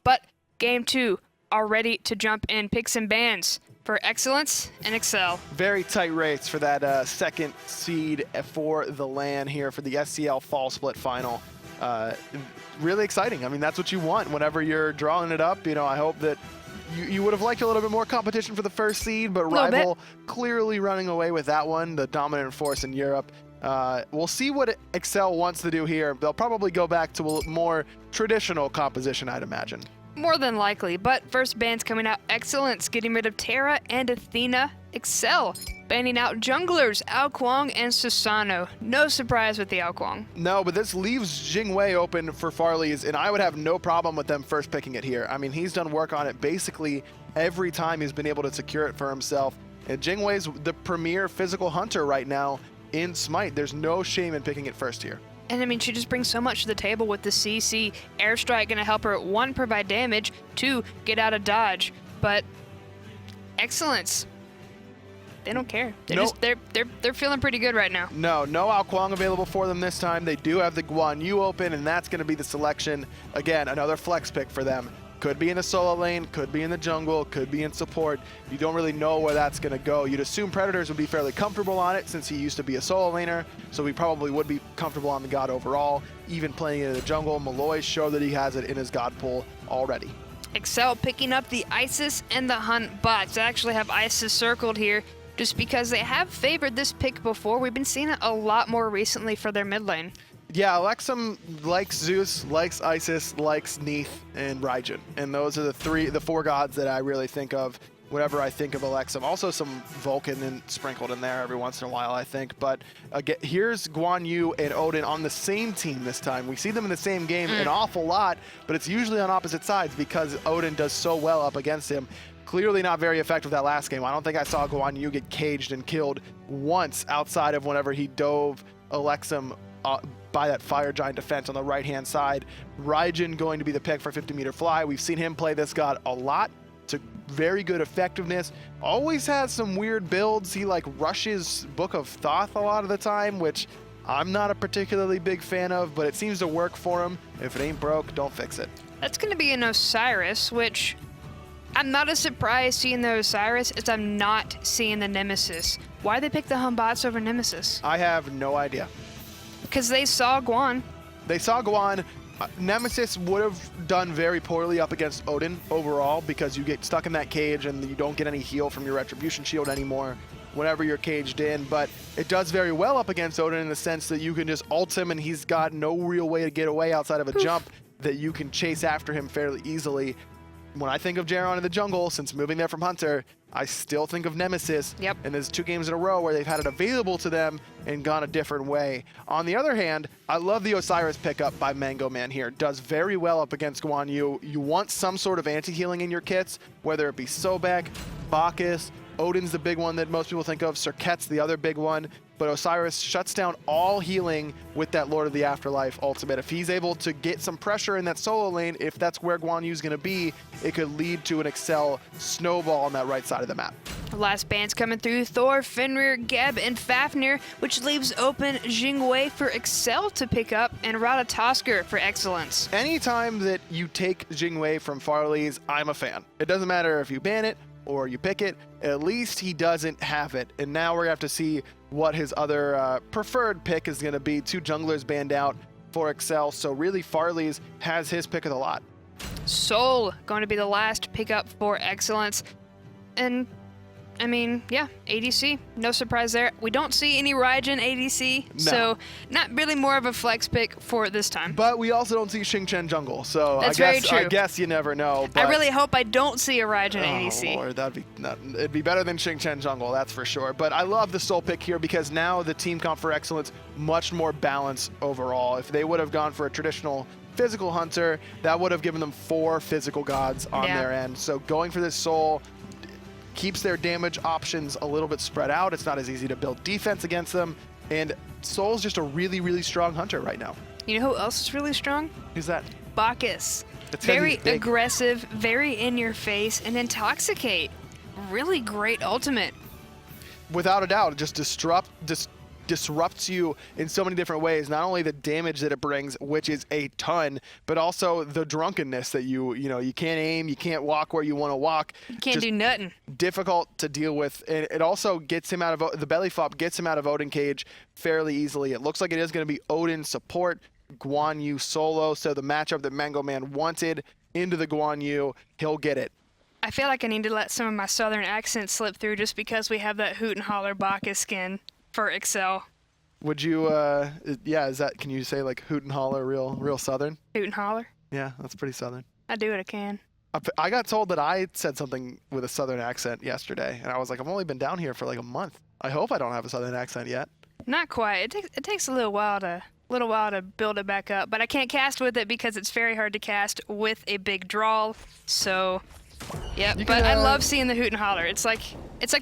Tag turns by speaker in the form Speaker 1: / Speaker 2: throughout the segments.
Speaker 1: But game 2 are ready to jump in. Picks and bans for eXcellence and exceL.
Speaker 2: Very tight race for that second seed for the LAN here for the SCL Fall Split Final. Really exciting. I mean, that's what you want whenever you're drawing it up. You know, I hope that you would have liked a little bit more competition for the first seed, but Rival clearly running away with that one, the dominant force in Europe. We'll see what exceL wants to do here. They'll probably go back to a more traditional composition, I'd imagine.
Speaker 1: More than likely, but first bans coming out. eXcellence getting rid of Terra and Athena. exceL banning out junglers Ao Kuang and Susano. No surprise with the Ao Kuang.
Speaker 2: No, but this leaves Jing open for Farleez, and I would have no problem with them first picking it here. I mean, he's done work on it basically every time he's been able to secure it for himself. And Jing Wei's the premier physical hunter right now in Smite. There's no shame in picking it first here.
Speaker 1: And I mean, she just brings so much to the table with the CC. Airstrike gonna help her, 1, provide damage, 2, get out of dodge. But eXcellence, they don't care. They're feeling pretty good right now.
Speaker 2: No Ao Kuang available for them this time. They do have the Guan open, and that's gonna be the selection. Again, another flex pick for them. Could be in the solo lane, could be in the jungle, could be in support. You don't really know where that's going to go. You'd assume Predators would be fairly comfortable on it since he used to be a solo laner, so he probably would be comfortable on the God overall. Even playing it in the jungle, Maloaise showed that he has it in his God pool already.
Speaker 1: exceL picking up the Isis and the Hunt bots. I actually have Isis circled here just because they have favored this pick before. We've been seeing it a lot more recently for their mid lane.
Speaker 2: Yeah, Elexum likes Zeus, likes Isis, likes Neith, and Raijin. And those are the 4 gods that I really think of whenever I think of Elexum. Also some Vulcan sprinkled in there every once in a while, I think. But again, here's Guan and Odin on the same team this time. We see them in the same game an awful lot, but it's usually on opposite sides because Odin does so well up against him. Clearly not very effective that last game. I don't think I saw Guan get caged and killed once outside of whenever he dove Elexum by that Fire Giant defense on the right-hand side. Raijin going to be the pick for 50-meter fly. We've seen him play this god a lot. It's a very good effectiveness. Always has some weird builds. He like rushes Book of Thoth a lot of the time, which I'm not a particularly big fan of, but it seems to work for him. If it ain't broke, don't fix it.
Speaker 1: That's going to be an Osiris, which I'm not as surprised seeing the Osiris as I'm not seeing the Nemesis. Why they pick the Humbots over Nemesis?
Speaker 2: I have no idea.
Speaker 1: Because they saw Guan.
Speaker 2: They saw Guan. Nemesis would have done very poorly up against Odin overall because you get stuck in that cage and you don't get any heal from your Retribution Shield anymore whenever you're caged in. But it does very well up against Odin in the sense that you can just ult him and he's got no real way to get away outside of a jump that you can chase after him fairly easily. When I think of Jeron in the jungle, since moving there from Hunter, I still think of Nemesis.
Speaker 1: Yep.
Speaker 2: And there's 2 games in a row where they've had it available to them and gone a different way. On the other hand, I love the Osiris pickup by Mango Man here. Does very well up against Guan Yu. You want some sort of anti-healing in your kits, whether it be Sobek, Bacchus, Odin's the big one that most people think of, Serket's the other big one, but Osiris shuts down all healing with that Lord of the Afterlife ultimate. If he's able to get some pressure in that solo lane, if that's where Guan Yu's going to be, it could lead to an exceL snowball on that right side of the map.
Speaker 1: The last bands coming through, Thor, Fenrir, Geb, and Fafnir, which leaves open Jing for exceL to pick up and Ratatoskr for eXcellence.
Speaker 2: Anytime that you take Jing from Farleez, I'm a fan. It doesn't matter if you ban it or you pick it, at least he doesn't have it. And now we're gonna have to see what his other preferred pick is gonna be. 2 junglers banned out for exceL, so really Farleez has his pick of the lot.
Speaker 1: Soul going to be the last pickup for eXcellence. And I mean, yeah, ADC, no surprise there. We don't see any Raijin ADC, so not really more of a flex pick for this time.
Speaker 2: But we also don't see Xingqiang jungle, so
Speaker 1: That's very true.
Speaker 2: I guess you never know. But
Speaker 1: I really hope I don't see a Raijin ADC.
Speaker 2: Lord, it'd be better than Xingqiang jungle, that's for sure. But I love the Soul pick here because now the team comp for eXcellence much more balanced overall. If they would have gone for a traditional physical hunter, that would have given them 4 physical gods on their end. So going for this Soul keeps their damage options a little bit spread out. It's not as easy to build defense against them. And Soul's just a really, really strong hunter right now.
Speaker 1: You know who else is really strong?
Speaker 2: Who's that?
Speaker 1: Bacchus. Very aggressive, very in your face, and Intoxicate. Really great ultimate.
Speaker 2: Without a doubt, just disrupts you in so many different ways. Not only the damage that it brings, which is a ton, but also the drunkenness that you can't aim, you can't walk where you want to walk.
Speaker 1: You can't do nothing.
Speaker 2: Difficult to deal with. And it also gets him out of the belly flop, gets him out of Odin cage fairly easily. It looks like it is going to be Odin support, Guan Yu solo. So the matchup that Mango Man wanted into the Guan Yu, he'll get it.
Speaker 1: I feel like I need to let some of my southern accent slip through just because we have that hoot and holler Bacchus skin for exceL.
Speaker 2: Would you, can you say like hoot and holler real southern?
Speaker 1: Hoot and holler?
Speaker 2: Yeah, that's pretty southern.
Speaker 1: I do what I can.
Speaker 2: I got told that I said something with a southern accent yesterday, and I was like, I've only been down here for like a month. I hope I don't have a southern accent yet.
Speaker 1: Not quite. It takes a little while to build it back up, but I can't cast with it because it's very hard to cast with a big draw. So, yeah. But I love seeing the hoot and holler. It's like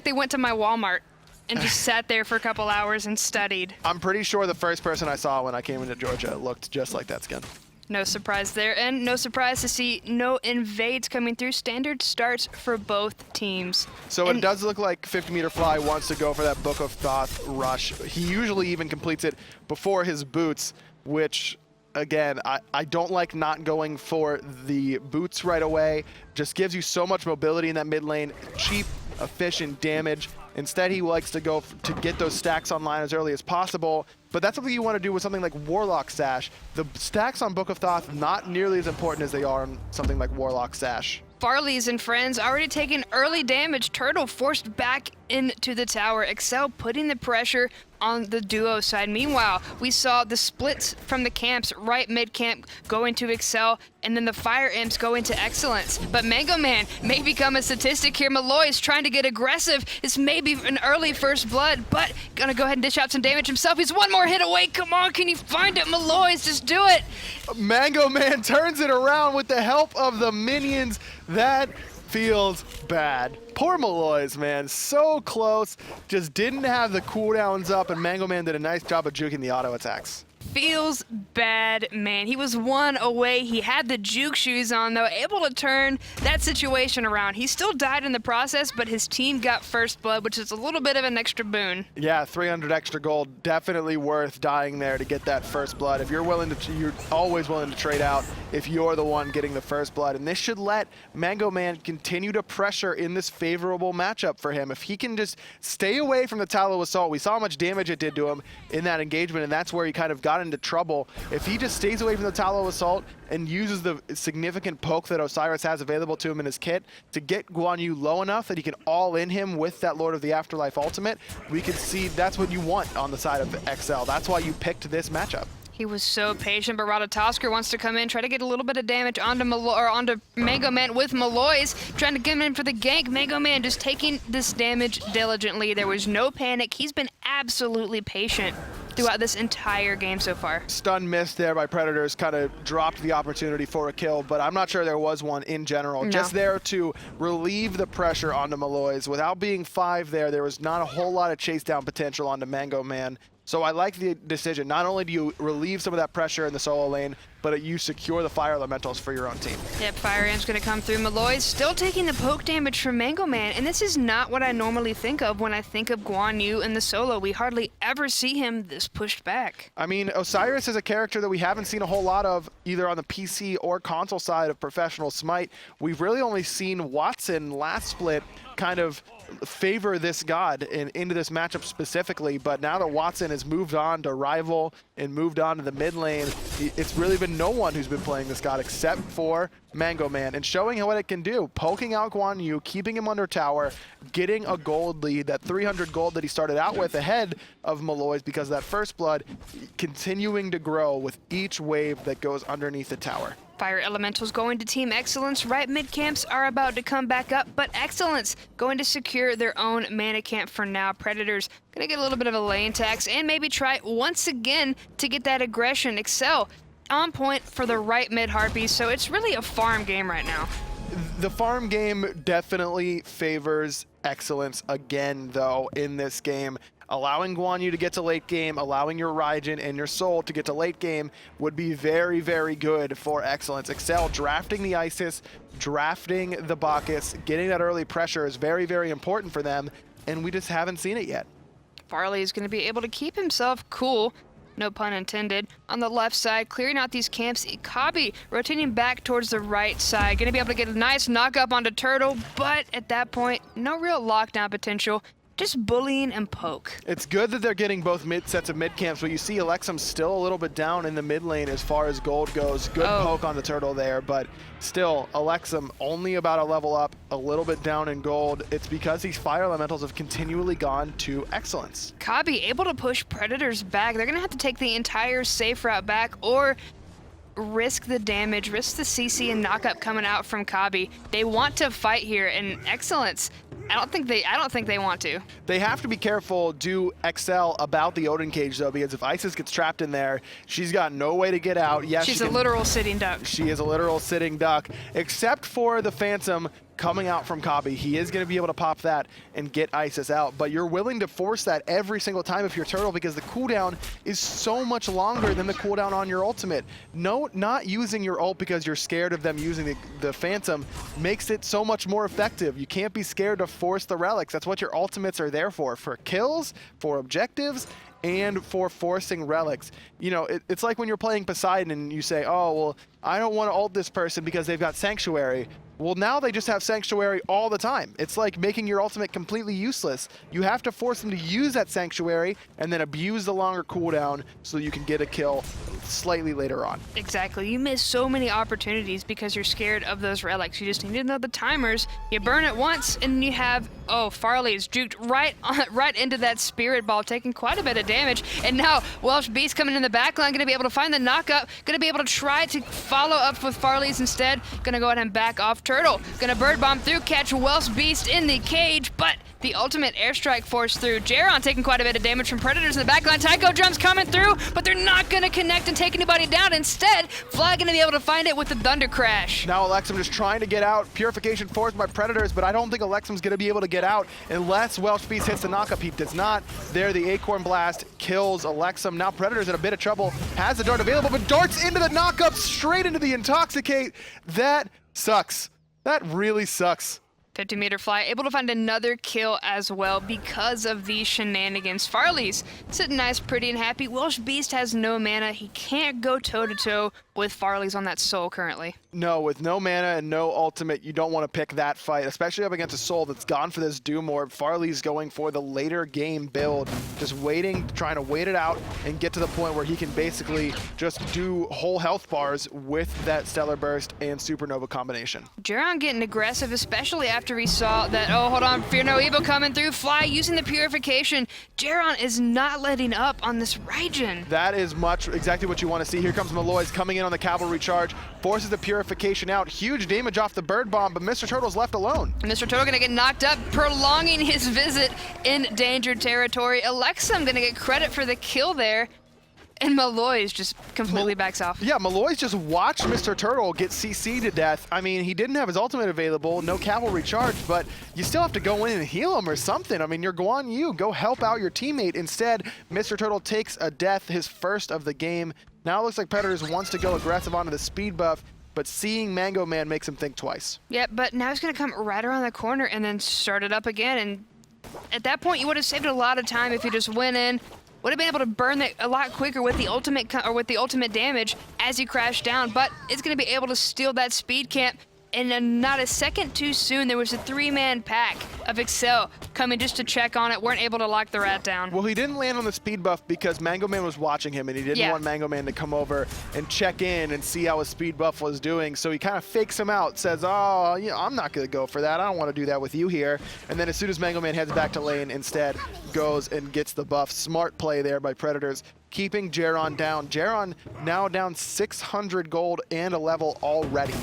Speaker 1: they went to my Walmart and just sat there for a couple hours and studied.
Speaker 2: I'm pretty sure the first person I saw when I came into Georgia looked just like that skin.
Speaker 1: No surprise there, and no surprise to see no invades coming through. Standard starts for both teams.
Speaker 2: So it does look like 50-meter Fly wants to go for that Book of Thoth rush. He usually even completes it before his boots, which, again, I don't like not going for the boots right away. Just gives you so much mobility in that mid lane, cheap, efficient damage. Instead, he likes to go to get those stacks online as early as possible. But that's something you want to do with something like Warlock Sash. The stacks on Book of Thoth, not nearly as important as they are on something like Warlock Sash.
Speaker 1: Farleez and friends already taking early damage. Turtle forced back into the tower. exceL putting the pressure on the duo side. Meanwhile, we saw the splits from the camps right mid-camp going to exceL, and then the Fire Imps go into eXcellence. But Mango Man may become a statistic here. Maloaise trying to get aggressive. This may be an early first blood, but gonna go ahead and dish out some damage himself. He's one more hit away. Come on, can you find it? Maloaise, just do it.
Speaker 2: Mango Man turns it around with the help of the minions. That feels bad. Poor Maloaise, man. So close. Just didn't have the cooldowns up, and Mango Man did a nice job of juking the auto attacks.
Speaker 1: Feels bad, man. He was one away. He had the juke shoes on, though, able to turn that situation around. He still died in the process, but his team got first blood, which is a little bit of an extra boon.
Speaker 2: Yeah, 300 extra gold. Definitely worth dying there to get that first blood. If you're you're always willing to trade out if you're the one getting the first blood. And this should let Mango Man continue to pressure in this favorable matchup for him. If he can just stay away from the Tallow Assault, we saw how much damage it did to him in that engagement, and that's where he kind of got into trouble. If he just stays away from the Tallow Assault and uses the significant poke that Osiris has available to him in his kit to get Guan Yu low enough that he can all-in him with that Lord of the Afterlife ultimate, we can see that's what you want on the side of exceL. That's why you picked this matchup.
Speaker 1: He was so patient, but Ratatoskr wants to come in, try to get a little bit of damage onto Mango Man with Maloaise, trying to get him in for the gank. Mango Man just taking this damage diligently. There was no panic. He's been absolutely patient throughout this entire game so far.
Speaker 2: Stun missed there by Predators, kind of dropped the opportunity for a kill, but I'm not sure there was one in general.
Speaker 1: No.
Speaker 2: Just there to relieve the pressure onto Maloaise. Without being 5 there was not a whole lot of chase down potential onto Mango Man. So I like the decision. Not only do you relieve some of that pressure in the solo lane, but you secure the fire elementals for your own team.
Speaker 1: Yep, Fire Amp's gonna come through. Maloaise still taking the poke damage from Mango Man, and this is not what I normally think of when I think of Guan Yu in the solo. We hardly ever see him this pushed back.
Speaker 2: I mean, Osiris is a character that we haven't seen a whole lot of either on the PC or console side of professional Smite. We've really only seen Watson last split kind of favor this god into this matchup specifically, but now that Watson has moved on to Rival and moved on to the mid lane, it's really been no one who's been playing this god except for Mango Man, and showing what it can do. Poking out Guan Yu, keeping him under tower, getting a gold lead, that 300 gold that he started out with ahead of Maloaise because of that first blood, continuing to grow with each wave that goes underneath the tower.
Speaker 1: Fire Elementals going to Team eXcellence. Right mid-camps are about to come back up, but eXcellence going to secure their own mana camp for now. Predators going to get a little bit of a lane tax and maybe try once again to get that aggression. exceL on point for the right mid Harpies, so it's really a farm game right now.
Speaker 2: The farm game definitely favors eXcellence again, though, in this game. Allowing Guan Yu to get to late game, allowing your Raijin and your Soul to get to late game would be very, very good for eXcellence. exceL drafting the Isis, drafting the Bacchus, getting that early pressure is very, very important for them, and we just haven't seen it yet.
Speaker 1: Farleez is going to be able to keep himself cool, no pun intended. On the left side, clearing out these camps, CobbY rotating back towards the right side. Going to be able to get a nice knock up onto Turtle, but at that point, no real lockdown potential. Just bullying and poke.
Speaker 2: It's good that they're getting both sets of mid camps, but you see Elexum still a little bit down in the mid lane as far as gold goes. Good poke on the Turtle there, but still, Elexum only about a level up, a little bit down in gold. It's because these fire elementals have continually gone to eXcellence.
Speaker 1: CobbY able to push Predators back. They're going to have to take the entire safe route back or risk the damage, risk the CC and knockup coming out from CobbY. They want to fight here, and eXcellence, I don't think they want to.
Speaker 2: They have to be careful, do exceL about the Odin cage though, because if Isis gets trapped in there, she's got no way to get out. Yes,
Speaker 1: she's a literal sitting duck.
Speaker 2: She is a literal sitting duck, except for the Phantom coming out from CobbY. He is going to be able to pop that and get Isis out, but you're willing to force that every single time if you're Turtle because the cooldown is so much longer than the cooldown on your ultimate. No, not using your ult because you're scared of them using the Phantom makes it so much more effective. You can't be scared to force the relics. That's what your ultimates are there for kills, for objectives, and for forcing relics. You know, it's like when you're playing Poseidon and you say, oh, well, I don't want to ult this person because they've got Sanctuary. Well, now they just have Sanctuary all the time. It's like making your ultimate completely useless. You have to force them to use that Sanctuary and then abuse the longer cooldown so you can get a kill slightly later on.
Speaker 1: Exactly. You miss so many opportunities because you're scared of those relics. You just need to know the timers. You burn it once and you have, Farleez juked right into that spirit ball, taking quite a bit of damage. And now Welshbeastq coming in the back line, going to be able to find the knockup, going to be able to try to follow up with Farleez instead. Going to go ahead and back off Turtle. Going to bird bomb through, catch Welshbeastq in the cage, but the ultimate airstrike forced through. Jeron taking quite a bit of damage from Predators in the backline. Taiko drums coming through, but they're not going to connect and take anybody down. Instead, Fly going to be able to find it with the Thunder Crash.
Speaker 2: Now Elexum just trying to get out. Purification forced by Predators, but I don't think Elexum's going to be able to get out unless Welshbeastq hits the knockup. He does not. There, the Acorn Blast kills Elexum. Now Predators in a bit of trouble. Has the dart available, but darts into the knockup, straight into the Intoxicate. That sucks. That really sucks.
Speaker 1: 50-meter fly, able to find another kill as well because of these shenanigans. Farleez sitting nice, pretty, and happy. Welshbeastq has no mana. He can't go toe-to-toe with Farleez on that soul currently.
Speaker 2: No, with no mana and no ultimate, you don't want to pick that fight, especially up against a soul that's gone for this Doom Orb. Farleez going for the later game build, just waiting, trying to wait it out and get to the point where he can basically just do whole health bars with that Stellar Burst and Supernova combination.
Speaker 1: Jeron getting aggressive, especially after he saw that, oh, hold on, Fear No Evil coming through. Fly using the Purification. Jeron is not letting up on this Raijin.
Speaker 2: That is exactly what you want to see. Here comes Maloaise coming in on the cavalry charge, forces the Purification out. Huge damage off the Bird Bomb, but Mr. Turtle's left alone.
Speaker 1: Mr. Turtle gonna get knocked up, prolonging his visit in danger territory. Elexum gonna get credit for the kill there. And Maloaise just completely backs off.
Speaker 2: Yeah, Maloaise just watched Mr. Turtle get CC'd to death. I mean, he didn't have his ultimate available, no cavalry charge, but you still have to go in and heal him or something. I mean, you're Guan, go help out your teammate. Instead, Mr. Turtle takes a death, his first of the game. Now it looks like Predators wants to go aggressive onto the speed buff, but seeing Mango Man makes him think twice.
Speaker 1: Yeah, but now he's gonna come right around the corner and then start it up again. And at that point, you would have saved a lot of time if you just went in. Would have been able to burn that a lot quicker with the ultimate damage as he crashed down, but it's going to be able to steal that speed camp. And then not a second too soon, there was a 3-man pack of exceL coming just to check on it. Weren't able to lock the rat down.
Speaker 2: Well, he didn't land on the speed buff because Mango Man was watching him, and he didn't want Mango Man to come over and check in and see how his speed buff was doing. So he kind of fakes him out, says, oh, I'm not going to go for that. I don't want to do that with you here. And then as soon as Mango Man heads back to lane, instead goes and gets the buff. Smart play there by Predators, keeping Jeron down. Jeron now down 600 gold and a level already.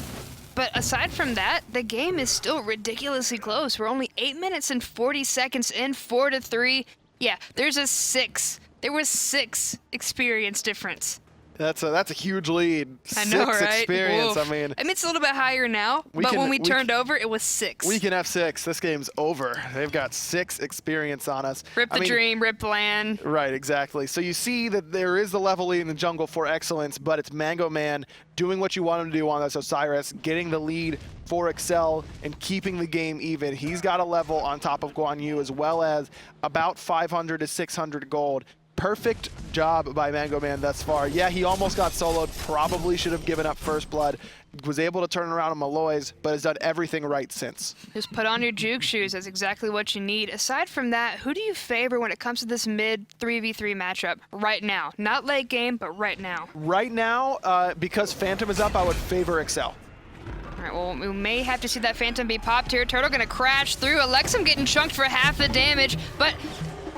Speaker 1: But aside from that, the game is still ridiculously close. We're only 8 minutes and 40 seconds in, 4-3. Yeah, there's a 6. There was 6 experience difference.
Speaker 2: That's a huge lead.
Speaker 1: I know,
Speaker 2: 6
Speaker 1: right?
Speaker 2: experience.
Speaker 1: Oof.
Speaker 2: I mean,
Speaker 1: it's a little bit higher now, but when we turned over, it was 6.
Speaker 2: we can have 6. This game's over. They've got 6 experience on us.
Speaker 1: Rip the dream, rip the land.
Speaker 2: Right, exactly. So you see that there is the level lead in the jungle for eXcellence, but it's Mango Man doing what you want him to do on this Osiris, getting the lead for exceL and keeping the game even. He's got a level on top of Guan Yu, as well as about 500 to 600 gold. Perfect job by Mango Man thus far. Yeah, he almost got soloed, probably should have given up first blood. Was able to turn around on Maloaise, but has done everything right since.
Speaker 1: Just put on your juke shoes. That's exactly what you need. Aside from that, who do you favor when it comes to this mid 3v3 matchup right now? Not late game, but right now.
Speaker 2: Right now, because Phantom is up, I would favor exceL.
Speaker 1: All right, well, we may have to see that Phantom be popped here. Turtle gonna crash through. Elexum getting chunked for half the damage, but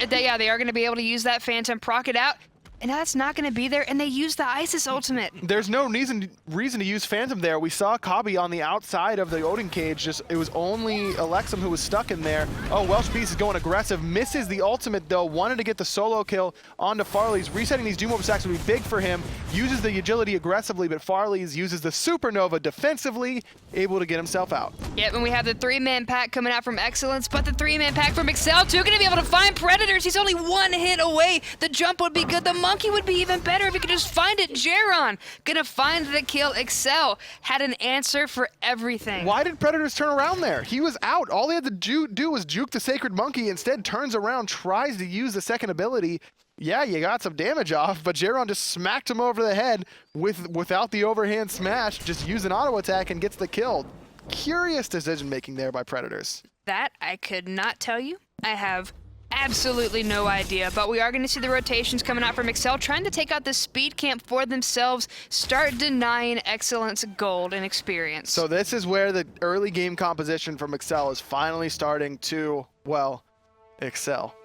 Speaker 1: they are gonna be able to use that Phantom, proc it out. And now that's not going to be there, and they use the Isis ultimate.
Speaker 2: There's no reason to use Phantom there. We saw CobbY on the outside of the Odin cage. It was only Elexum who was stuck in there. Oh, Welshbeastq is going aggressive. Misses the ultimate, though. Wanted to get the solo kill onto Farleez. Resetting these Doom stacks would be big for him. Uses the agility aggressively, but Farleez uses the Supernova defensively, able to get himself out.
Speaker 1: Yep, and we have the 3-man pack coming out from eXcellence, but the 3-man pack from exceL too. Going to be able to find Predators. He's only 1 hit away. The jump would be good. The monkey would be even better if he could just find it. Jeron gonna find the kill. exceL had an answer for everything.
Speaker 2: Why did Predators turn around there? He was out. All he had to do was juke the Sacred Monkey. Instead turns around, tries to use the second ability. Yeah, you got some damage off, but Jeron just smacked him over the head without the overhand smash, just use an auto attack and gets the kill. Curious decision making there by Predators.
Speaker 1: That I could not tell you. I have absolutely no idea, but we are going to see the rotations coming out from exceL, trying to take out the speed camp for themselves, start denying eXcellence gold and experience.
Speaker 2: So this is where the early game composition from exceL is finally starting to, well, excel.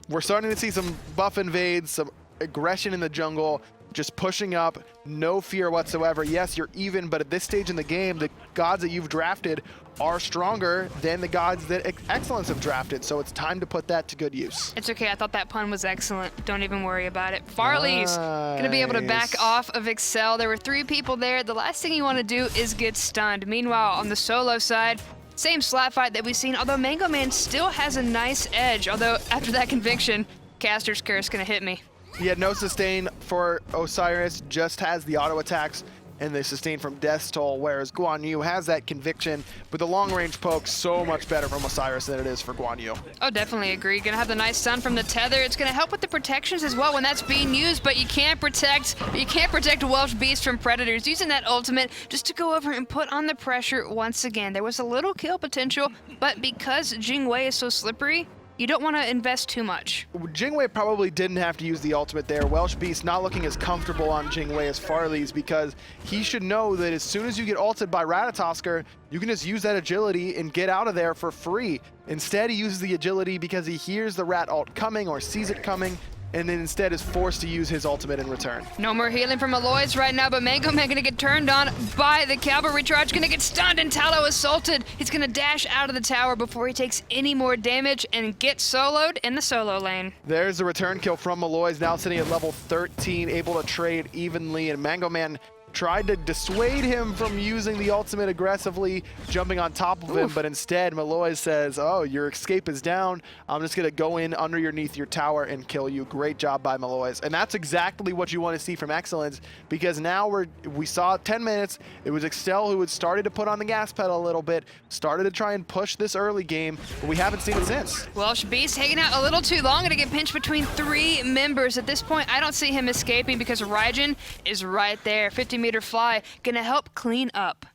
Speaker 2: We're starting to see some buff invades, some aggression in the jungle, just pushing up, no fear whatsoever. Yes, you're even, but at this stage in the game, the gods that you've drafted are stronger than the gods that eXcellence have drafted, so it's time to put that to good use.
Speaker 1: It's okay, I thought that pun was excellent. Don't even worry about it. Farleez gonna be able to back off of exceL. There were 3 people there. The last thing you want to do is get stunned. Meanwhile, on the solo side, same slap fight that we've seen, although Mango Man still has a nice edge. Although, after that conviction, Caster's Curse gonna hit me.
Speaker 2: He had no sustain for Osiris, just has the auto attacks and the sustain from Death's Toll, whereas Guan Yu has that conviction, but the long-range poke so much better from Osiris than it is for Guan Yu.
Speaker 1: Oh, definitely agree. Gonna have the nice stun from the tether. It's gonna help with the protections as well when that's being used, but you can't protect Welshbeastq from Predators. Using that ultimate just to go over and put on the pressure once again. There was a little kill potential, but because Jing is so slippery, you don't want to invest too much.
Speaker 2: Jing probably didn't have to use the ultimate there. Welshbeastq not looking as comfortable on Jing as Farleez, because he should know that as soon as you get ulted by Ratatoskr, you can just use that agility and get out of there for free. Instead, he uses the agility because he hears the Rat ult coming or sees it coming, and then instead is forced to use his ultimate in return.
Speaker 1: No more healing from Maloaise right now, but Mango Man gonna get turned on by the cavalry charge, gonna get stunned, and Tallow assaulted. He's gonna dash out of the tower before he takes any more damage and get soloed in the solo lane.
Speaker 2: There's the return kill from Maloaise, now sitting at level 13, able to trade evenly, and Mango Man tried to dissuade him from using the ultimate aggressively, jumping on top of him, but instead Maloaise says, oh, your escape is down. I'm just gonna go in underneath your tower and kill you. Great job by Maloaise. And that's exactly what you want to see from eXcellence, because now we saw 10 minutes, it was exceL who had started to put on the gas pedal a little bit, started to try and push this early game, but we haven't seen it since.
Speaker 1: Welshbeastq hanging out a little too long, gonna get pinched between 3 members. At this point, I don't see him escaping because Raijin is right there. 50-meter fly, gonna help clean up.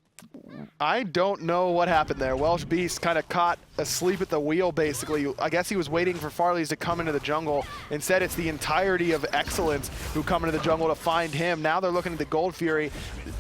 Speaker 2: I don't know what happened there. Welshbeastq kind of caught asleep at the wheel, basically. I guess he was waiting for Farleez to come into the jungle. Instead, it's the entirety of eXcellence who come into the jungle to find him. Now they're looking at the Gold Fury.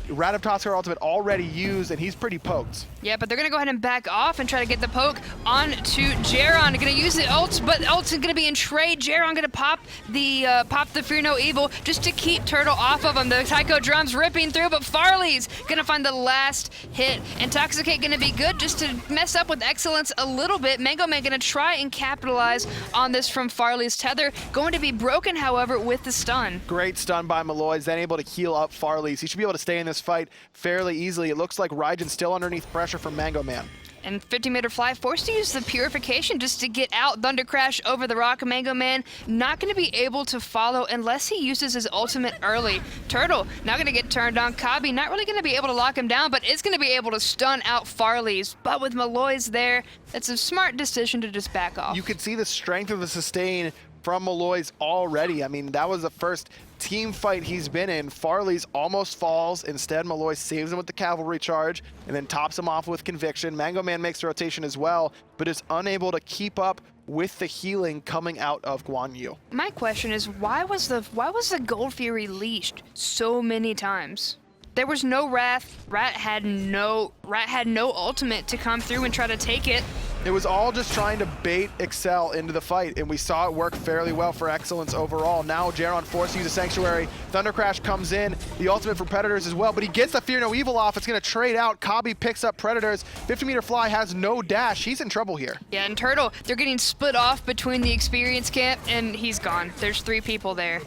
Speaker 2: Ratatoskr ultimate already used, and he's pretty poked.
Speaker 1: Yeah, but they're gonna go ahead and back off and try to get the poke on to Jeron. Gonna use the ult, but the ult's gonna be in trade. Jeron gonna pop the Fear No Evil just to keep Turtle off of him. The Taiko drums ripping through, but Farleez gonna find the last hit. Intoxicate gonna be good just to mess up with eXcellence a little bit. Mango Man gonna try and capitalize on this from Farleez. Tether going to be broken, however, with the stun.
Speaker 2: Great stun by Maloaise, then able to heal up Farleez. He should be able to stay in this fight fairly easily. It looks like Raijin's still underneath pressure from Mango Man.
Speaker 1: And 50-meter fly forced to use the purification just to get out. Thunder Crash over the rock. Mango Man not going to be able to follow unless he uses his ultimate early. Turtle now going to get turned on. CobbY not really going to be able to lock him down, but is going to be able to stun out Farleez. But with Maloaise there, it's a smart decision to just back off.
Speaker 2: You could see the strength of the sustain from Maloaise already. I mean, that was the first team fight he's been in. Farleez almost falls. Instead, Maloaise saves him with the cavalry charge and then tops him off with conviction. Mango Man makes the rotation as well, but is unable to keep up with the healing coming out of Guan Yu.
Speaker 1: My question is, why was the Gold Fury leashed so many times? There was no Wrath. Rat had no ultimate to come through and try to take it.
Speaker 2: It was all just trying to bait exceL into the fight, and we saw it work fairly well for eXcellence overall. Now Jeron forced to use a Sanctuary. Thunder Crash comes in, the ultimate for Predators as well, but he gets the Fear No Evil off. It's going to trade out. CobbY picks up Predators. 50-meter fly has no dash. He's in trouble here.
Speaker 1: Yeah, and Turtle, they're getting split off between the experience camp, and he's gone. There's 3 people there.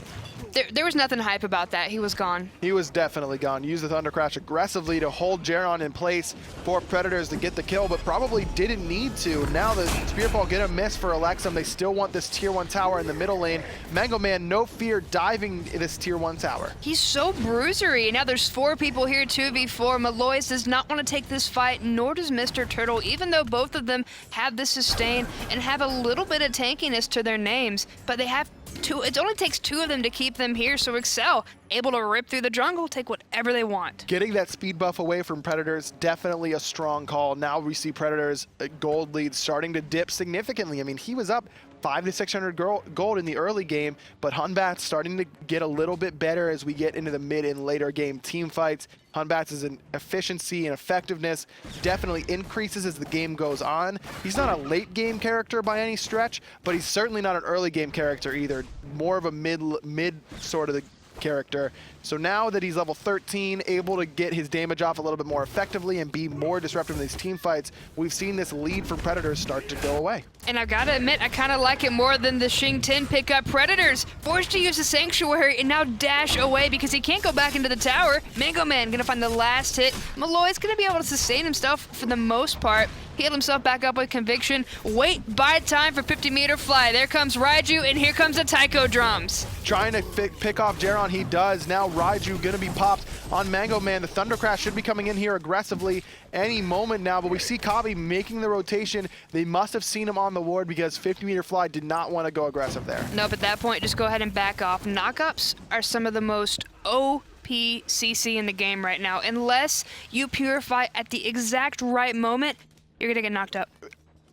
Speaker 1: There was nothing hype about that. He was gone.
Speaker 2: He was definitely gone. Used the Thunder Crash aggressively to hold Jeron in place for Predators to get the kill, but probably didn't need to. Now the Spear Ball get a miss for Elexum. They still want this tier 1 tower in the middle lane. Mango Man, no fear, diving this tier 1 tower.
Speaker 1: He's so bruisery. Now there's 4 people here, 2v4. Maloaise does not want to take this fight, nor does Mr. Turtle, even though both of them have the sustain and have a little bit of tankiness to their names, but they have 2. It only takes 2 of them to keep them here, so exceL able to rip through the jungle, take whatever they want.
Speaker 2: Getting that speed buff away from Predators, definitely a strong call. Now we see Predators gold lead starting to dip significantly. I mean, he was up 500 to 600 gold in the early game, but Batz starting to get a little bit better as we get into the mid and later game team fights. Batz's efficiency and effectiveness definitely increases as the game goes on. He's not a late game character by any stretch, but he's certainly not an early game character either. More of a mid sort of the character. So now that he's level 13, able to get his damage off a little bit more effectively and be more disruptive in these team fights, we've seen this lead from Predators start to go away.
Speaker 1: And I've got to admit, I kind of like it more than the Jing 10 pickup. Predators forced to use the Sanctuary and now dash away because he can't go back into the tower. Mango Man gonna find the last hit. Maloaise gonna be able to sustain himself for the most part. Healed himself back up with conviction. Wait by time for 50-meter fly. There comes Raiju, and here comes the Taiko drums.
Speaker 2: Trying to pick off Jeron, he does. Now Raiju gonna be popped on Mango Man. The Thunder Crash should be coming in here aggressively any moment now, but we see CobbY making the rotation. They must have seen him on the ward because 50-meter fly did not want to go aggressive there.
Speaker 1: Nope, at that point, just go ahead and back off. Knockups are some of the most OP CC in the game right now. Unless you purify at the exact right moment, you're gonna get knocked up.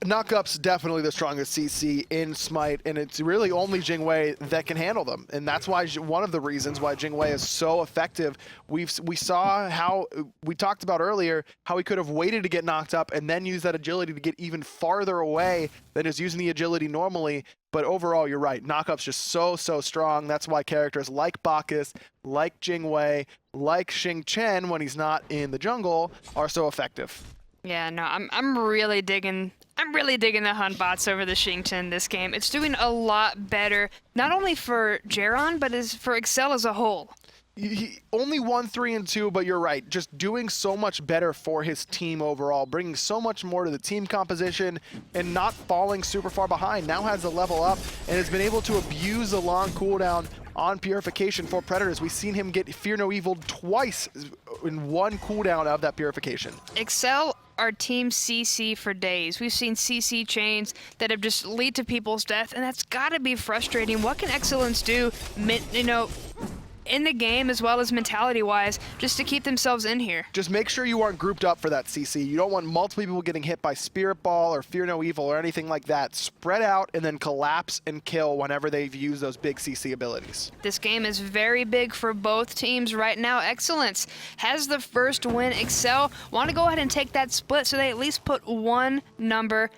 Speaker 2: Knockup's definitely the strongest CC in Smite, and it's really only Jingwei that can handle them. And that's why one of the reasons why Jingwei is so effective. We saw how, we talked about earlier, how he could have waited to get knocked up and then use that agility to get even farther away than is using the agility normally. But overall, you're right. Knockup's just so strong. That's why characters like Bacchus, like Jingwei, like Xing Chen, when he's not in the jungle, are so effective.
Speaker 1: Yeah, no, I'm really digging the bots over the Xing Chen this game. It's doing a lot better, not only for Jeron, but for exceL as a whole.
Speaker 2: He only won 3 and 2, but you're right. Just doing so much better for his team overall, bringing so much more to the team composition and not falling super far behind. Now has the level up and has been able to abuse the long cooldown on Purification for Predators. We've seen him get Fear No Evil twice in one cooldown of that Purification.
Speaker 1: exceL our team CC for days. We've seen CC chains that have just lead to people's death, and that's gotta be frustrating. What can eXcellence do, in the game as well as mentality-wise, just to keep themselves in here?
Speaker 2: Just make sure you aren't grouped up for that CC. You don't want multiple people getting hit by Spirit Ball or Fear No Evil or anything like that. Spread out and then collapse and kill whenever they've used those big CC abilities.
Speaker 1: This game is very big for both teams right now. eXcellence has the first win. exceL want to go ahead and take that split so they at least put one number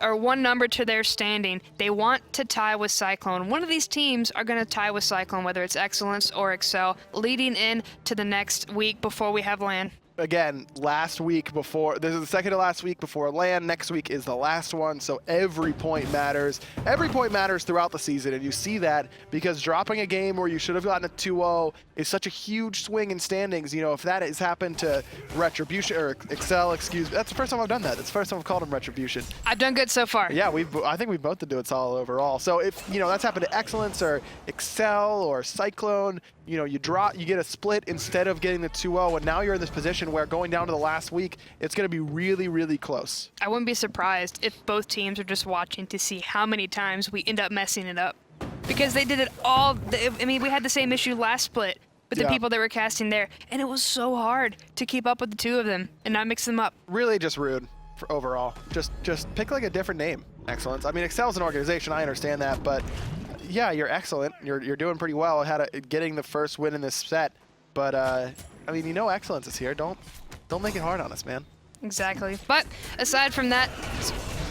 Speaker 1: or one number to their standing. They want to tie with Cyclone. One of these teams are going to tie with Cyclone, whether it's eXcellence or exceL, leading in to the next week before we have LAN.
Speaker 2: Again, last week before, this is the second to last week before LAN. Next week is the last one, so every point matters. Every point matters throughout the season, and you see that because dropping a game where you should have gotten a 2-0 is such a huge swing in standings. You know, if that has happened to Retribution, or exceL, excuse me, that's the first time I've done that. That's the first time I've called him Retribution.
Speaker 1: I've done good so far.
Speaker 2: Yeah, I think we've both been doing solid overall. So if, you know, that's happened to eXcellence or exceL or Cyclone, you know, you get a split instead of getting the 2-0, and now you're in this position where going down to the last week, it's going to be really, really close.
Speaker 1: I wouldn't be surprised if both teams are just watching to see how many times we end up messing it up. Because they did it all, I mean, we had the same issue last split with the people that were casting there, and it was so hard to keep up with the two of them and not mix them up.
Speaker 2: Really just rude for overall. Just pick like a different name, eXcellence. I mean, exceL's an organization, I understand that, but yeah, you're excellent. You're doing pretty well getting the first win in this set. But I mean, you know, eXcellence is here. Don't make it hard on us, man.
Speaker 1: Exactly. But aside from that,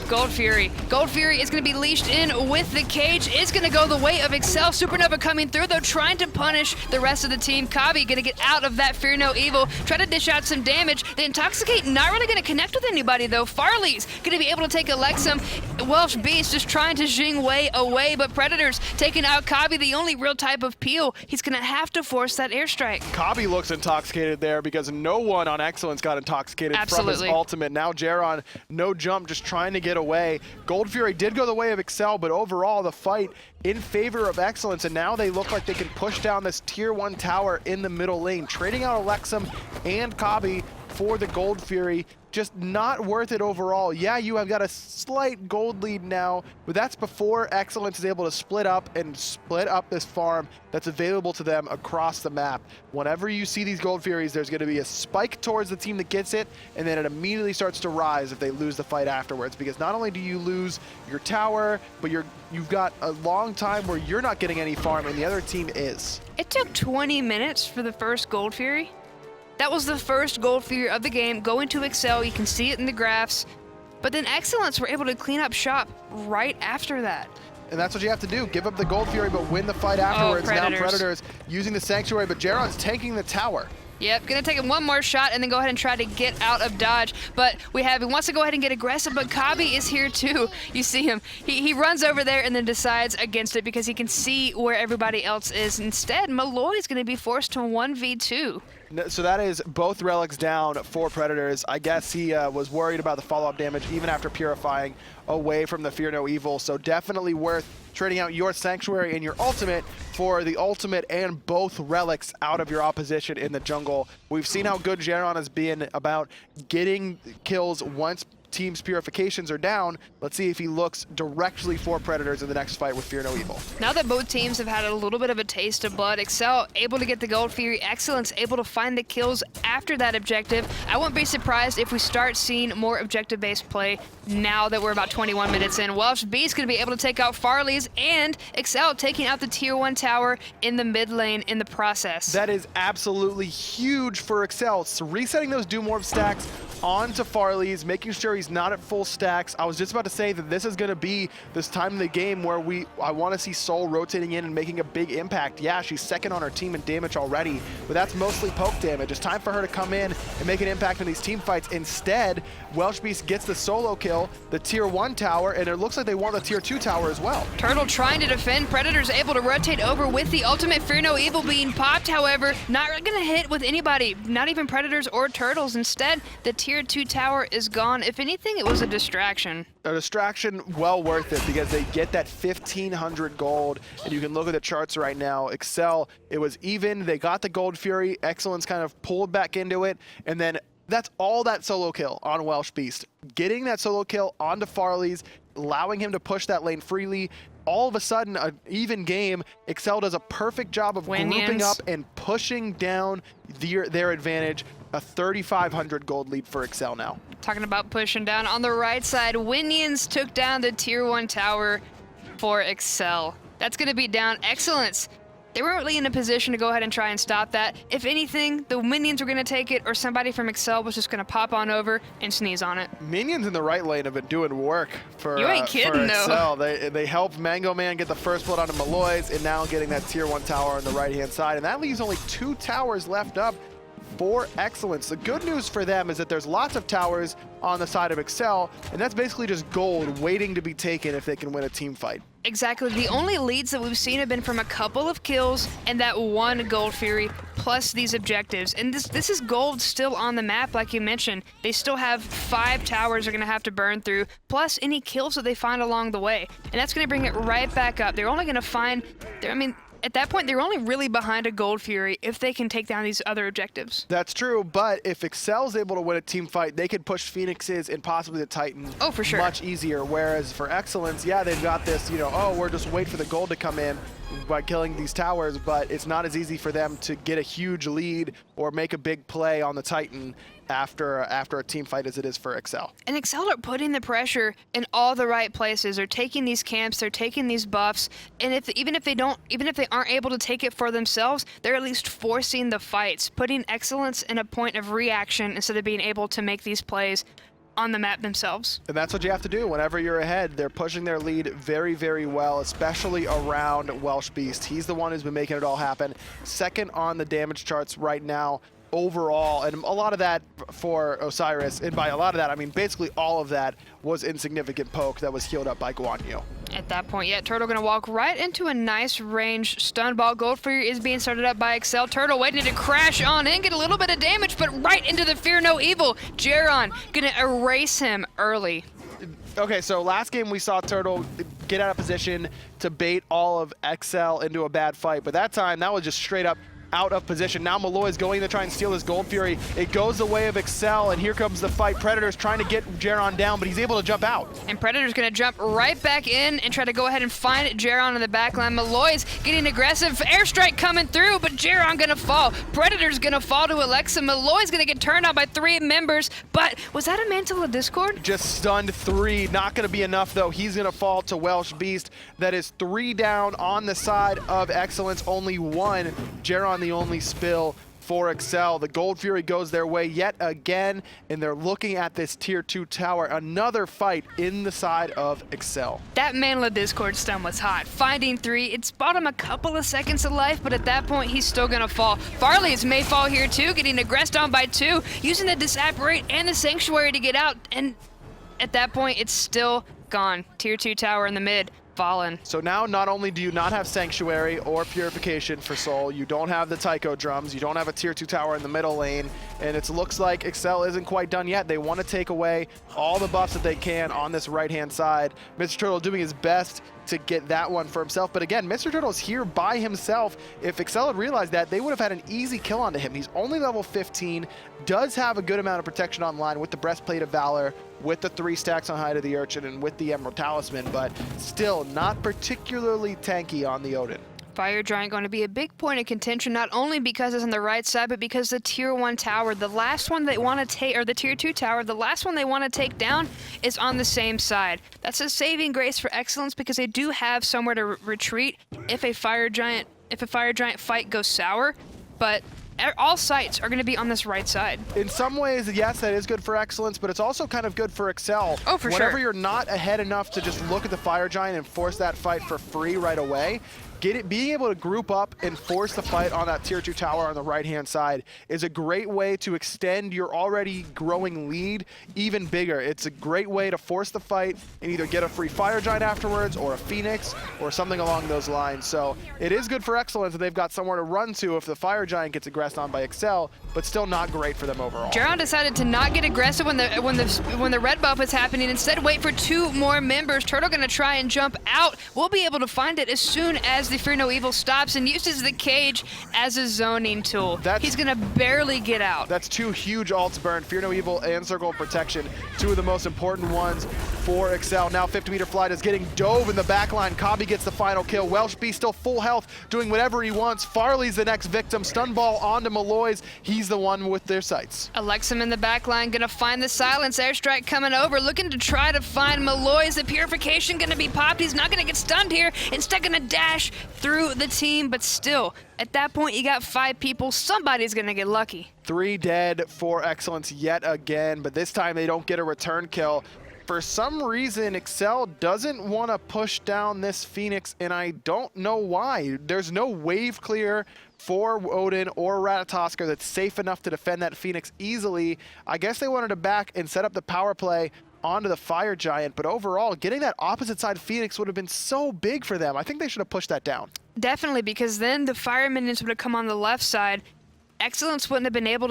Speaker 1: Gold Fury. Gold Fury is going to be leashed in with the cage. It's going to go the way of exceL. Supernova coming through, though, trying to punish the rest of the team. CobbY going to get out of that Fear No Evil, try to dish out some damage. The Intoxicate not really going to connect with anybody, though. Farleez going to be able to take Elexum. Welshbeastq just trying to Jing way away, but Predators taking out CobbY, the only real type of peel. He's going to have to force that airstrike.
Speaker 2: CobbY looks intoxicated there because no one on eXcellence got intoxicated from his ultimate. Now Jeron, no jump, just trying to get away. Gold Fury did go the way of exceL, but overall the fight in favor of eXcellence, and now they look like they can push down this tier 1 tower in the middle lane, trading out Elexum and CobbY for the Gold Fury. Just not worth it overall. Yeah, you have got a slight gold lead now, but that's before eXcellence is able to split up this farm that's available to them across the map. Whenever you see these Gold Furies, there's going to be a spike towards the team that gets it, and then it immediately starts to rise if they lose the fight afterwards, because not only do you lose your tower, but you've got a long time where you're not getting any farm and the other team is.
Speaker 1: It took 20 minutes for the first Gold Fury. That was the first Gold Fury of the game, going to exceL. You can see it in the graphs. But then eXcellence were able to clean up shop right after that.
Speaker 2: And that's what you have to do. Give up the Gold Fury, but win the fight afterwards. Now Predators using the Sanctuary, but Jeron's tanking the tower.
Speaker 1: Yep, gonna take him one more shot and then go ahead and try to get out of dodge. But he wants to go ahead and get aggressive, but CobbY is here too. You see him. He runs over there and then decides against it because he can see where everybody else is. Instead, Maloaise is gonna be forced to 1v2.
Speaker 2: So that is both relics down for Predators. I guess he was worried about the follow-up damage even after purifying away from the Fear No Evil. So definitely worth trading out your Sanctuary and your ultimate for the ultimate and both relics out of your opposition in the jungle. We've seen how good Jeron has been about getting kills once team's purifications are down. Let's see if he looks directly for Predators in the next fight with Fear No Evil.
Speaker 1: Now that both teams have had a little bit of a taste of blood, exceL able to get the Gold Fury, eXcellence able to find the kills after that objective. I wouldn't be surprised if we start seeing more objective-based play now that we're about 21 minutes in. Welshbeastq going to be able to take out Farleez, and exceL taking out the tier 1 tower in the mid lane in the process.
Speaker 2: That is absolutely huge for exceL. So resetting those Doom Orb stacks onto Farleez, making sure he's not at full stacks. I was just about to say that this is going to be this time in the game where I want to see Soul rotating in and making a big impact. Yeah, she's second on her team in damage already, but that's mostly poke damage. It's time for her to come in and make an impact in these team fights. Instead, Welshbeastq gets the solo kill, the tier 1 tower, and it looks like they want the tier 2 tower as well.
Speaker 1: Turtle trying to defend. Predators able to rotate over with the ultimate. Fear No Evil being popped, however, not going to hit with anybody, not even Predators or Turtles. Instead, the tier 2 tower is gone. If anything, it was a distraction.
Speaker 2: A distraction well worth it because they get that 1,500 gold, and you can look at the charts right now. exceL, it was even. They got the Gold Fury. eXcellence kind of pulled back into it, and then that's all that solo kill on Welshbeastq. Getting that solo kill onto Farleez, allowing him to push that lane freely. All of a sudden, an even game. exceL does a perfect job of grouping up and pushing down their advantage. A 3,500 gold lead for exceL now.
Speaker 1: Talking about pushing down on the right side, Winions took down the tier 1 tower for exceL. That's going to be down eXcellence. They weren't really in a position to go ahead and try and stop that. If anything, the minions were going to take it, or somebody from exceL was just going to pop on over and sneeze on it.
Speaker 2: Minions in the right lane have been doing work for
Speaker 1: You ain't kidding,
Speaker 2: for
Speaker 1: though.
Speaker 2: exceL. They helped Mango Man get the first blood onto Maloaise, and now getting that tier 1 tower on the right-hand side. And that leaves only 2 towers left up for eXcellence. The good news for them is that there's lots of towers on the side of exceL, and that's basically just gold waiting to be taken if they can win a team fight.
Speaker 1: Exactly. The only leads that we've seen have been from a couple of kills and that one Gold Fury, plus these objectives. And this is gold still on the map, like you mentioned. They still have 5 towers they're going to have to burn through, plus any kills that they find along the way. And that's going to bring it right back up. They're only going to find, I mean, at that point, they're only really behind a Gold Fury if they can take down these other objectives.
Speaker 2: That's true, but if exceL's able to win a team fight, they could push Phoenixes and possibly the Titan
Speaker 1: for sure.
Speaker 2: much easier. Whereas for eXcellence, yeah, they've got this, you know, oh, we're just waiting for the gold to come in by killing these towers, but it's not as easy for them to get a huge lead or make a big play on the Titan after a team fight as it is for exceL.
Speaker 1: And exceL are putting the pressure in all the right places. They're taking these camps, they're taking these buffs, and even if they aren't able to take it for themselves, they're at least forcing the fights, putting eXcellence in a point of reaction instead of being able to make these plays on the map themselves.
Speaker 2: And that's what you have to do whenever you're ahead. They're pushing their lead very, very well, especially around Welshbeastq. He's the one who's been making it all happen. Second on the damage charts right now overall, and a lot of that for Osiris, and by a lot of that, I mean basically all of that was insignificant poke that was healed up by Guan.
Speaker 1: At that point, yeah, Turtle gonna walk right into a nice range stun ball. Gold Fury is being started up by exceL. Turtle waiting to crash on in, get a little bit of damage, but right into the Fear No Evil. Jeron gonna erase him early.
Speaker 2: Okay, so last game we saw Turtle get out of position to bait all of exceL into a bad fight, but that time that was just straight up out of position. Now Maloaise going to try and steal his Gold Fury. It goes the way of exceL, and here comes the fight. Predator's trying to get Jeron down, but he's able to jump out.
Speaker 1: And Predator's gonna jump right back in and try to go ahead and find Jeron in the backline. Maloaise getting aggressive. Airstrike coming through, but Jeron gonna fall. Predator's gonna fall to Elexum. Maloaise gonna get turned on by 3 members, but was that a Mantle of Discord?
Speaker 2: Just stunned 3. Not gonna be enough though. He's gonna fall to Welshbeastq. That is 3 down on the side of eXcellence. Only 1. Jeron the only spill for exceL. The Gold Fury goes their way yet again, and they're looking at this tier 2 tower. Another fight in the side of exceL.
Speaker 1: That Mantle of Discord stun was hot. Finding 3, it's bought him a couple of seconds of life, but at that point, he's still gonna fall. Farleez may fall here too, getting aggressed on by 2, using the Disapparate and the Sanctuary to get out, and at that point, it's still gone. Tier 2 tower in the mid. Fallen.
Speaker 2: So now not only do you not have Sanctuary or Purification for Soul, you don't have the Taiko drums, you don't have a tier 2 tower in the middle lane, and it looks like exceL isn't quite done yet. They want to take away all the buffs that they can on this right-hand side. Mr. Turtle doing his best to get that one for himself, but again, Mr. Turtle's here by himself. If exceL had realized that, they would have had an easy kill onto him. He's only level 15, does have a good amount of protection online with the Breastplate of Valor, with the 3 stacks on Hide of the Urchin, and with the Emerald Talisman, but still not particularly tanky on the Odin.
Speaker 1: Fire Giant going to be a big point of contention, not only because it's on the right side, but because the tier 1 tower, the last one they want to take, or the tier 2 tower, the last one they want to take down is on the same side. That's a saving grace for eXcellence because they do have somewhere to retreat if a Fire Giant fight goes sour, but all sites are going to be on this right side.
Speaker 2: In some ways, yes, that is good for eXcellence, but it's also kind of good for exceL.
Speaker 1: Oh, for sure.
Speaker 2: Whenever you're not ahead enough to just look at the Fire Giant and force that fight for free right away, being able to group up and force the fight on that tier 2 tower on the right-hand side is a great way to extend your already growing lead even bigger. It's a great way to force the fight and either get a free Fire Giant afterwards or a Phoenix or something along those lines. So it is good for eXcellence that they've got somewhere to run to if the Fire Giant gets aggressed on by exceL, but still not great for them overall.
Speaker 1: Jeron decided to not get aggressive when the red buff was happening. Instead, wait for 2 more members. Turtle gonna try and jump out. We'll be able to find it as soon as the Fear No Evil stops and uses the cage as a zoning tool. He's gonna barely get out.
Speaker 2: That's 2 huge ults burned, Fear No Evil and Circle of Protection, 2 of the most important ones for exceL. Now 50-meter flight is getting dove in the backline. CobbY gets the final kill. Welshbeastq still full health, doing whatever he wants. Farleez the next victim. Stun ball onto Maloaise. He's the one with their sights.
Speaker 1: Elexum in the backline, gonna find the silence. Airstrike coming over, looking to try to find Maloaise. The purification gonna be popped. He's not gonna get stunned here. Instead gonna dash through the team, but still, at that point you got 5 people. Somebody's gonna get lucky.
Speaker 2: 3 dead for eXcellence yet again, but this time they don't get a return kill. For some reason, exceL doesn't want to push down this Phoenix, and I don't know why. There's no wave clear for Odin or Ratatoskr that's safe enough to defend that Phoenix easily. I guess they wanted to back and set up the power play onto the Fire Giant, but overall, getting that opposite side Phoenix would have been so big for them. I think they should have pushed that down.
Speaker 1: Definitely, because then the Fire Minions would have come on the left side. eXcellence wouldn't have been able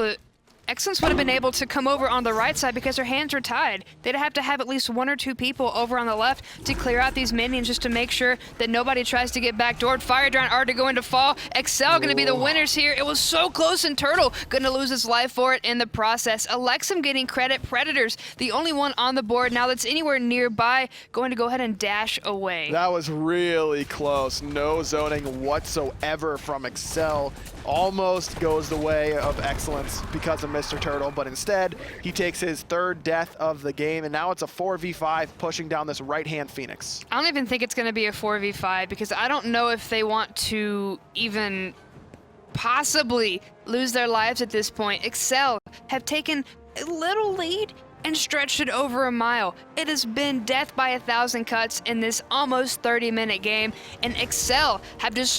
Speaker 1: to come over on the right side because their hands are tied. They'd have to have at least 1 or 2 people over on the left to clear out these minions just to make sure that nobody tries to get backdoored. Fire Giant already going to fall. exceL going to be the winners here. It was so close, and Turtle going to lose his life for it in the process. Elexum getting credit. Predators, the only one on the board now that's anywhere nearby, going to go ahead and dash away.
Speaker 2: That was really close. No zoning whatsoever from exceL. Almost goes the way of eXcellence because of Mr. Turtle, but instead he takes his 3rd death of the game, and now it's a 4v5 pushing down this right-hand Phoenix.
Speaker 1: I don't even think it's going to be a 4v5 because I don't know if they want to even possibly lose their lives at this point. exceL have taken a little lead and stretched it over a mile. It has been death by 1,000 cuts in this almost 30-minute game, and exceL have just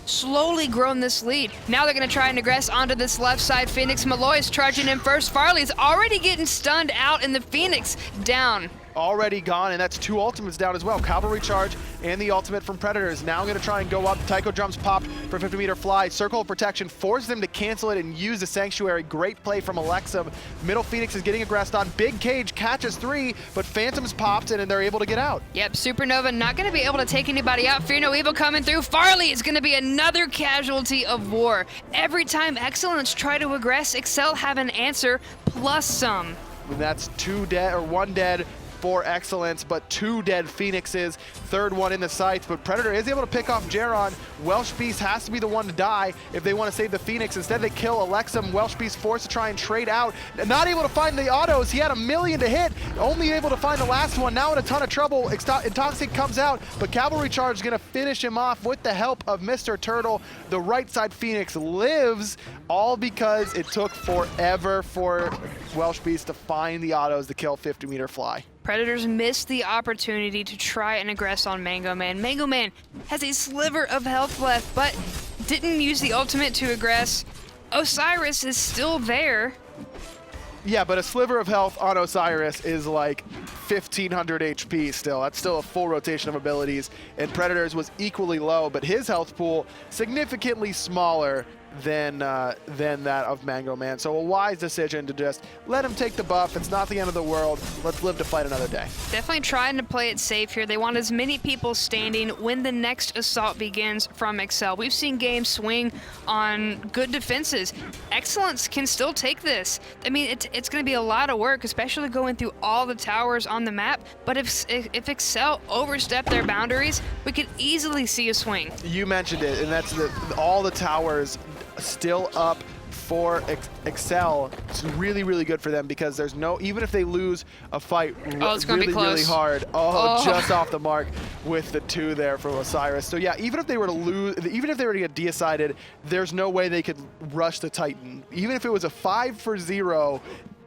Speaker 1: slowly grown this lead. Now they're gonna try and aggress onto this left side. Phoenix. Maloaise charging in first. Farleez already getting stunned out, and the Phoenix down.
Speaker 2: Already gone, and that's 2 ultimates down as well. Cavalry charge and the ultimate from Predators. Now I'm going to try and go up. Taiko drums popped for 50-meter fly. Circle of protection forces them to cancel it and use the Sanctuary. Great play from Elexum. Middle Phoenix is getting aggressed on. Big Cage catches 3, but Phantoms popped in and they're able to get out.
Speaker 1: Yep, Supernova not going to be able to take anybody out. Fear No Evil coming through. Farleez is going to be another casualty of war. Every time eXcellence try to aggress, exceL have an answer plus some.
Speaker 2: And that's 2 dead, or 1 dead for eXcellence, but 2 dead Phoenixes, 3rd one in the sights, but Predator is able to pick off Jeron. Welshbeastq has to be the one to die if they want to save the Phoenix. Instead they kill Elexum. Welshbeastq forced to try and trade out. Not able to find the autos. He had 1,000,000 to hit, only able to find the last one. Now in a ton of trouble. Intoxic comes out, but Cavalry Charge is going to finish him off with the help of Mr. Turtle. The right side Phoenix lives, all because it took forever for Welshbeastq to find the autos to kill 50-meter fly.
Speaker 1: Predators missed the opportunity to try and aggress on Mango Man. Mango Man has a sliver of health left, but didn't use the ultimate to aggress. Osiris is still there.
Speaker 2: Yeah, but a sliver of health on Osiris is like 1,500 HP still. That's still a full rotation of abilities, and Predators was equally low, but his health pool significantly smaller than that of Mango Man. So a wise decision to just let him take the buff. It's not the end of the world. Let's live to fight another day.
Speaker 1: Definitely trying to play it safe here. They want as many people standing when the next assault begins from exceL. We've seen games swing on good defenses. eXcellence can still take this. I mean, it's going to be a lot of work, especially going through all the towers on the map. But if exceL overstep their boundaries, we could easily see a swing.
Speaker 2: You mentioned it, and that's all the towers still up for exceL. It's really, really good for them because there's no, even if they lose a fight
Speaker 1: it's gonna be close.
Speaker 2: Really hard. Just off the mark with the 2 there from Osiris. So yeah, even if they were to lose, even if they were to get decided, there's no way they could rush the Titan. Even if it was a 5-0,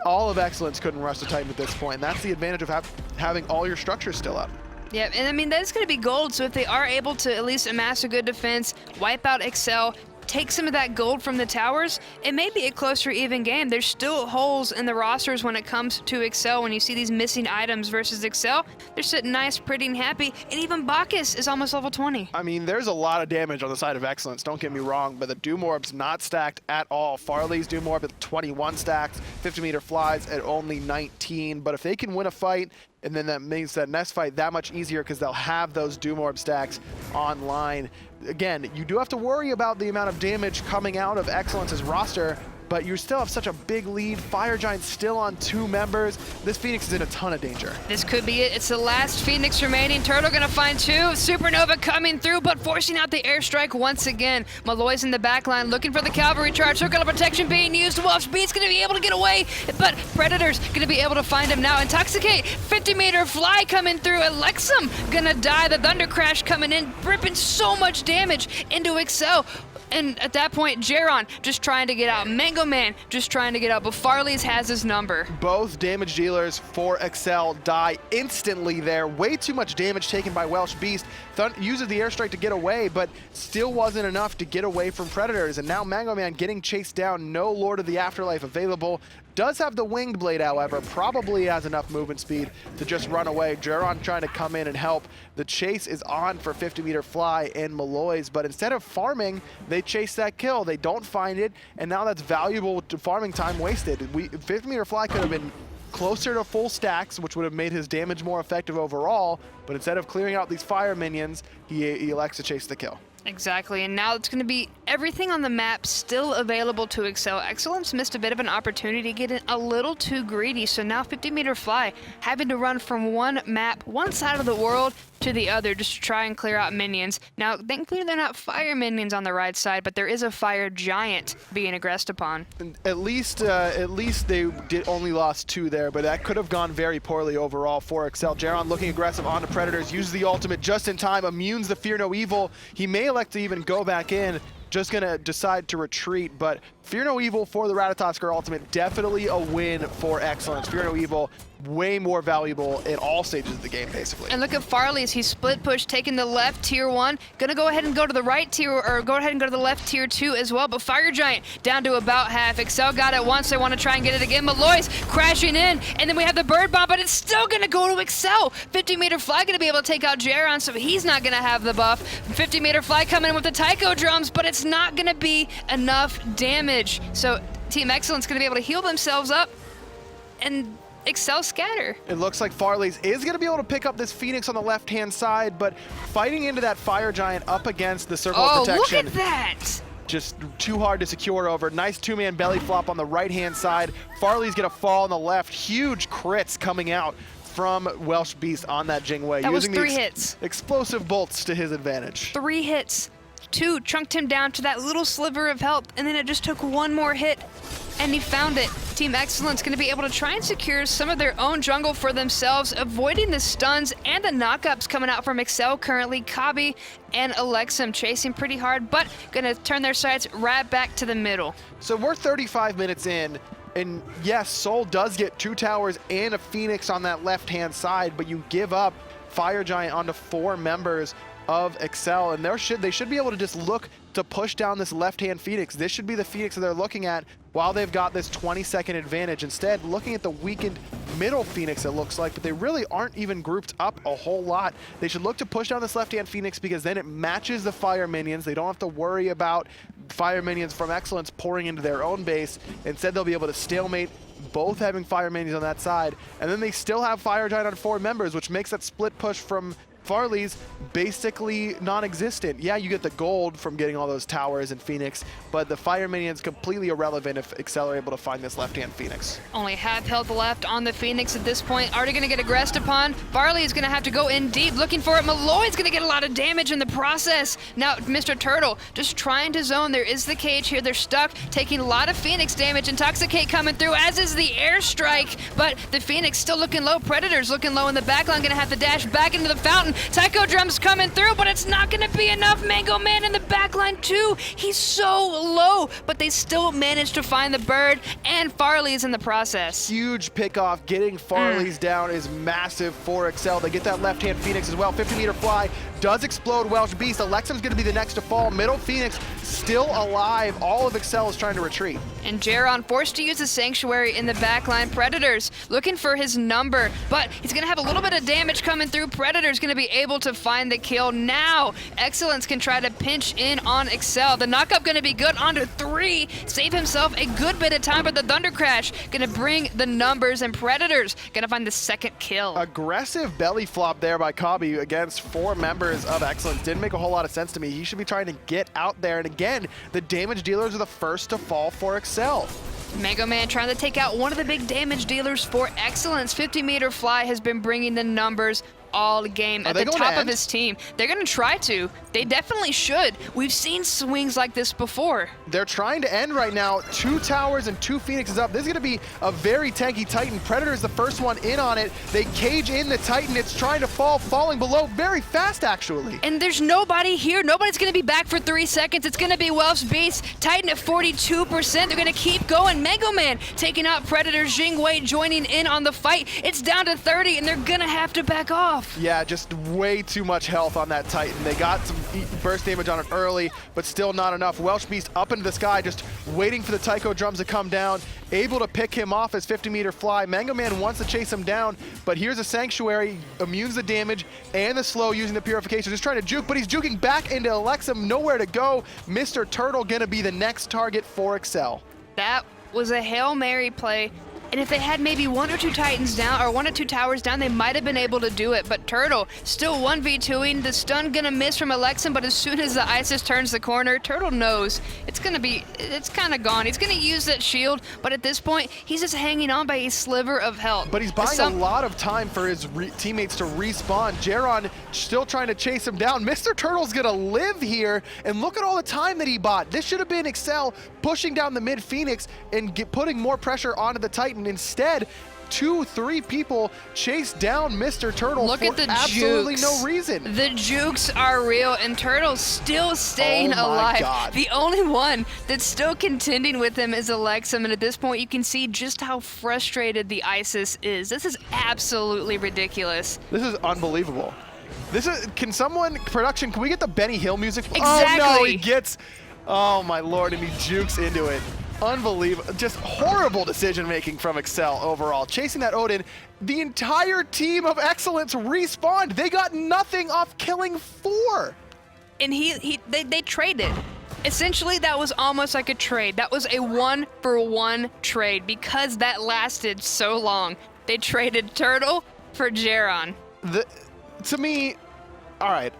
Speaker 2: all of eXcellence couldn't rush the Titan at this point. And that's the advantage of having all your structures still up.
Speaker 1: Yeah, and I mean, that's going to be gold, so if they are able to at least amass a good defense, wipe out exceL, take some of that gold from the towers, it may be a closer even game. There's still holes in the rosters when it comes to exceL. When you see these missing items versus exceL, they're sitting nice, pretty, and happy. And even Bacchus is almost level 20.
Speaker 2: I mean, there's a lot of damage on the side of eXcellence, don't get me wrong, but the Doom Orb's not stacked at all. Farleez Doom Orb at 21 stacks, 50-meter flies at only 19. But if they can win a fight, and then that makes that next fight that much easier because they'll have those Doom Orb stacks online. Again, you do have to worry about the amount of damage coming out of eXcellence's roster, but you still have such a big lead. Fire Giant still on 2 members. This Phoenix is in a ton of danger.
Speaker 1: This could be it. It's the last Phoenix remaining. Turtle gonna find 2. Supernova coming through, but forcing out the airstrike once again. Maloaise in the backline looking for the cavalry charge. Circle of protection being used. Welshbeastq gonna be able to get away, but Predator's gonna be able to find him now. Intoxicate, 50-meter fly coming through. Elexum gonna die. The Thunder Crash coming in, ripping so much damage into exceL. And at that point, Jeron just trying to get out. Mango Man just trying to get out, but Farleez has his number.
Speaker 2: Both damage dealers for exceL die instantly there. Way too much damage taken by Welshbeastq. Uses the airstrike to get away, but still wasn't enough to get away from Predators. And now Mango Man getting chased down. No Lord of the Afterlife available. Does have the Winged Blade, however. Probably has enough movement speed to just run away. Jeron trying to come in and help. The chase is on for 50-meter fly and Maloaise, but instead of farming, they chase that kill. They don't find it, and now that's valuable to farming time wasted. 50-meter fly could have been closer to full stacks, which would have made his damage more effective overall, but instead of clearing out these fire minions, he elects to chase the kill.
Speaker 1: Exactly, and now it's going to be everything on the map still available to exceL. eXcellence missed a bit of an opportunity, getting a little too greedy, so now 50-meter fly having to run from one map, one side of the world, to the other just to try and clear out minions. Now, thankfully, they're not fire minions on the right side, but there is a fire giant being aggressed upon.
Speaker 2: At least they only lost 2 there, but that could have gone very poorly overall for exceL. Jeron looking aggressive onto Predators, uses the ultimate just in time, immunes the Fear No Evil. He may elect to even go back in, just gonna decide to retreat, but Fear No Evil for the Ratatoskr ultimate, definitely a win for eXcellence. Fear No Evil, way more valuable in all stages of the game, basically.
Speaker 1: And look at Farleez, he's split push, taking the left tier 1, gonna go ahead and go to the right tier, or go ahead and go to the left tier 2 as well, but Fire Giant down to about half. exceL got it once, they wanna try and get it again. Maloaise crashing in, and then we have the Bird Bomb, but it's still gonna go to exceL. 50-meter fly gonna be able to take out Jeron, so he's not gonna have the buff. 50-meter fly coming in with the Taiko drums, but it's not gonna be enough damage. So Team eXcellence gonna be able to heal themselves up, and exceL scatter.
Speaker 2: It looks like Farleez is going to be able to pick up this Phoenix on the left-hand side, but fighting into that Fire Giant up against the Circle of Protection.
Speaker 1: Oh, look at that!
Speaker 2: Just too hard to secure over. Nice 2-man belly flop on the right-hand side. Farleez going to fall on the left. Huge crits coming out from Welshbeastq on that Jing Wei.
Speaker 1: That was
Speaker 2: using
Speaker 1: 3 hits.
Speaker 2: Explosive bolts to his advantage.
Speaker 1: 3 hits. 2 chunked him down to that little sliver of health, and then it just took 1 more hit, and he found it. Team eXcellence going to be able to try and secure some of their own jungle for themselves, avoiding the stuns and the knockups coming out from exceL currently. CobbY and Elexum chasing pretty hard, but going to turn their sights right back to the middle.
Speaker 2: So we're 35 minutes in, and yes, Soul does get 2 towers and a Phoenix on that left-hand side, but you give up Fire Giant onto 4 members of exceL, and they should be able to just look to push down this left-hand Phoenix. This should be the Phoenix that they're looking at while they've got this 20-second advantage. Instead, looking at the weakened middle Phoenix, it looks like, but they really aren't even grouped up a whole lot. They should look to push down this left-hand Phoenix because then it matches the fire minions. They don't have to worry about fire minions from eXcellence pouring into their own base. Instead, they'll be able to stalemate, both having fire minions on that side, and then they still have Fire Giant on 4 members, which makes that split push from Farleez basically non-existent. Yeah, you get the gold from getting all those towers and Phoenix, but the fire minions completely irrelevant if exceL are able to find this left-hand Phoenix.
Speaker 1: Only half health left on the Phoenix at this point. Already going to get aggressed upon. Farleez is going to have to go in deep looking for it. Maloaise going to get a lot of damage in the process. Now, Mr. Turtle just trying to zone. There is the cage here. They're stuck, taking a lot of Phoenix damage. Intoxicate coming through, as is the airstrike, but the Phoenix still looking low. Predators looking low in the backline. Going to have to dash back into the fountain. Taiko drums coming through, but it's not going to be enough. Mango Man in the backline too. He's so low, but they still managed to find the bird, and Farleez in the process.
Speaker 2: Huge pickoff. Getting Farleez down is massive for exceL. They get that left-hand Phoenix as well. 50-meter fly does explode Welshbeastq. Elexum's going to be the next to fall. Middle Phoenix still alive. All of exceL is trying to retreat.
Speaker 1: And Jeron forced to use the Sanctuary in the backline. Predators looking for his number, but he's going to have a little bit of damage coming through. Predator's going to be able to find the kill. Now, eXcellence can try to pinch in on exceL. The knockup going to be good onto 3. Save himself a good bit of time, but the Thunder Crash going to bring the numbers, and Predators going to find the second kill.
Speaker 2: Aggressive belly flop there by CobbY against 4 members of eXcellence. Didn't make a whole lot of sense to me. He should be trying to get out there, and again, the damage dealers are the first to fall for exceL. exceL.
Speaker 1: Mega Man trying to take out one of the big damage dealers for eXcellence. 50-meter fly has been bringing the numbers all game at the top of his team. They're going to try to. They definitely should. We've seen swings like this before.
Speaker 2: They're trying to end right now. 2 towers and 2 phoenixes up. This is going to be a very tanky Titan. Predator's the first one in on it. They cage in the Titan. It's trying to fall, falling below very fast, actually.
Speaker 1: And there's nobody here. Nobody's going to be back for 3 seconds. It's going to be Welshbeastq. Titan at 42%. They're going to keep going. Mega Man taking out Predator. Jing joining in on the fight. It's down to 30, and they're going to have to back off.
Speaker 2: Yeah, just way too much health on that Titan. They got some burst damage on it early, but still not enough. Welshbeastq up into the sky, just waiting for the taiko drums to come down, able to pick him off as 50-meter fly. Mega Man wants to chase him down, but here's a Sanctuary, immunes the damage and the slow using the purification. Just trying to juke, but he's juking back into Elexum, nowhere to go. Mr. Turtle gonna be the next target for exceL.
Speaker 1: That was a Hail Mary play. And if they had maybe 1 or 2 Titans down, or 1 or 2 towers down, they might have been able to do it. But Turtle still 1v2ing. The stun gonna miss from Elexum, but as soon as the Isis turns the corner, Turtle knows it's kind of gone. He's gonna use that shield, but at this point, he's just hanging on by a sliver of health.
Speaker 2: But he's buying a lot of time for his teammates to respawn. Jeron still trying to chase him down. Mr. Turtle's gonna live here, and look at all the time that he bought. This should have been exceL pushing down the mid Phoenix and putting more pressure onto the Titan. Instead, 2-3 people chase down Mr. Turtle for absolutely no reason.
Speaker 1: The jukes are real, and Turtle's still staying alive.
Speaker 2: God.
Speaker 1: The only one that's still contending with him is Elexum, and at this point you can see just how frustrated the Isis is. This is absolutely ridiculous.
Speaker 2: This is unbelievable. Can we get the Benny Hill music?
Speaker 1: Exactly.
Speaker 2: Oh no, he gets, oh my lord, and he jukes into it. Unbelievable, just horrible decision-making from exceL overall. Chasing that Odin, the entire team of eXcellence respawned. They got nothing off killing 4.
Speaker 1: And they traded. Essentially, that was almost like a trade. That was a 1-for-1 trade because that lasted so long. They traded Turtle for Jeron.
Speaker 2: To me, all right,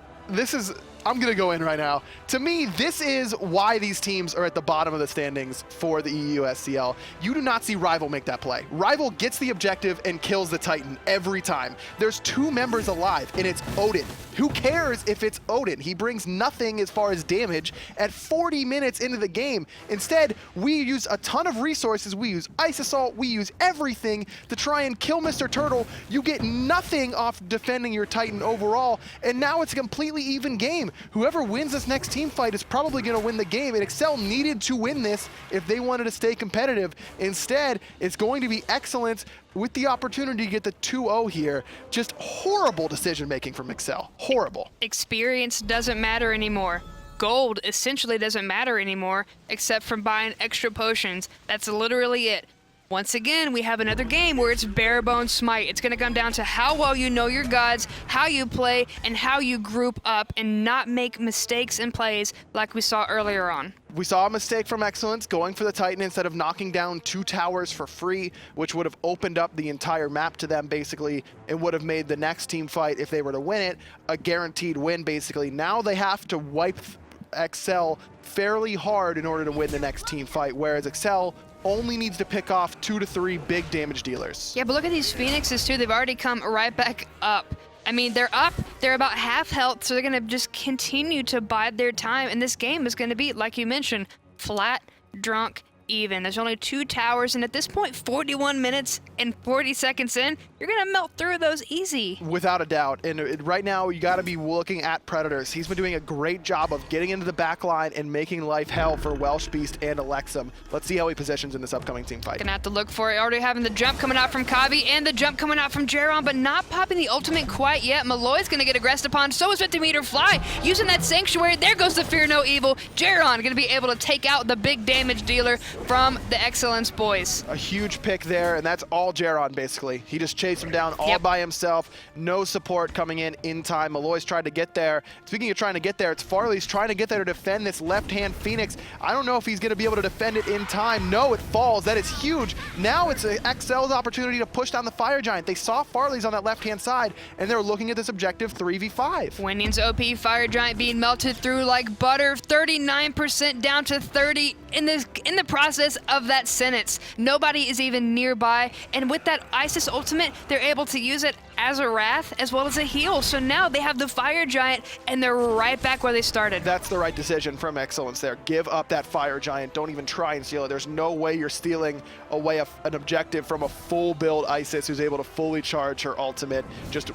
Speaker 2: I'm gonna go in right now. To me, this is why these teams are at the bottom of the standings for the EUSCL. You do not see Rival make that play. Rival gets the objective and kills the Titan every time. There's 2 members alive, and it's Odin. Who cares if it's Odin? He brings nothing as far as damage at 40 minutes into the game. Instead, we use a ton of resources. We use Ice Assault, we use everything to try and kill Mr. Turtle. You get nothing off defending your Titan overall, and now it's a completely even game. Whoever wins this next team fight is probably going to win the game, and exceL needed to win this if they wanted to stay competitive. Instead, it's going to be eXcellence with the opportunity to get the 2-0 here. Just horrible decision-making from exceL. Horrible.
Speaker 1: Experience doesn't matter anymore. Gold essentially doesn't matter anymore, except from buying extra potions. That's literally it. Once again, we have another game where it's bare bones Smite. It's going to come down to how well you know your gods, how you play, and how you group up and not make mistakes in plays like we saw earlier on.
Speaker 2: We saw a mistake from eXcellence going for the Titan instead of knocking down 2 towers for free, which would have opened up the entire map to them basically and would have made the next team fight, if they were to win it, a guaranteed win basically. Now they have to wipe exceL fairly hard in order to win the next team fight, whereas exceL only needs to pick off 2 to 3 big damage dealers.
Speaker 1: Yeah, but look at these Phoenixes too. They've already come right back up. I mean, they're up, they're about half health, so they're gonna just continue to bide their time, and this game is gonna be, like you mentioned, flat, drunk, even. There's only 2 towers, and at this point, 41 minutes and 40 seconds in, you're gonna melt through those easy.
Speaker 2: Without a doubt, and right now, you gotta be looking at Predators. He's been doing a great job of getting into the back line and making life hell for Welshbeastq and Elexum. Let's see how he positions in this upcoming team fight.
Speaker 1: Gonna have to look for it. Already having the jump coming out from CobbY and the jump coming out from Jeron, but not popping the ultimate quite yet. Maloaise gonna get aggressed upon, so is 50-meter fly. Using that Sanctuary, there goes the Fear No Evil. Jeron gonna be able to take out the big damage dealer from the eXcellence boys.
Speaker 2: A huge pick there, and that's all Jeron basically. He just chased him down all by himself. No support coming in time. Maloaise tried to get there. Speaking of trying to get there, it's Farleez trying to get there to defend this left-hand Phoenix. I don't know if he's going to be able to defend it in time. No, it falls. That is huge. Now it's exceL's opportunity to push down the Fire Giant. They saw Farleez on that left-hand side, and they're looking at this objective 3v5.
Speaker 1: Winning's OP Fire Giant being melted through like butter. 39% down to 30. In the process, process of that sentence. Nobody is even nearby, and with that Isis ultimate, they're able to use it as a wrath as well as a heal. So now they have the Fire Giant, and they're right back where they started.
Speaker 2: That's the right decision from eXcellence there. Give up that Fire Giant. Don't even try and steal it. There's no way you're stealing away an objective from a full build Isis who's able to fully charge her ultimate. Just,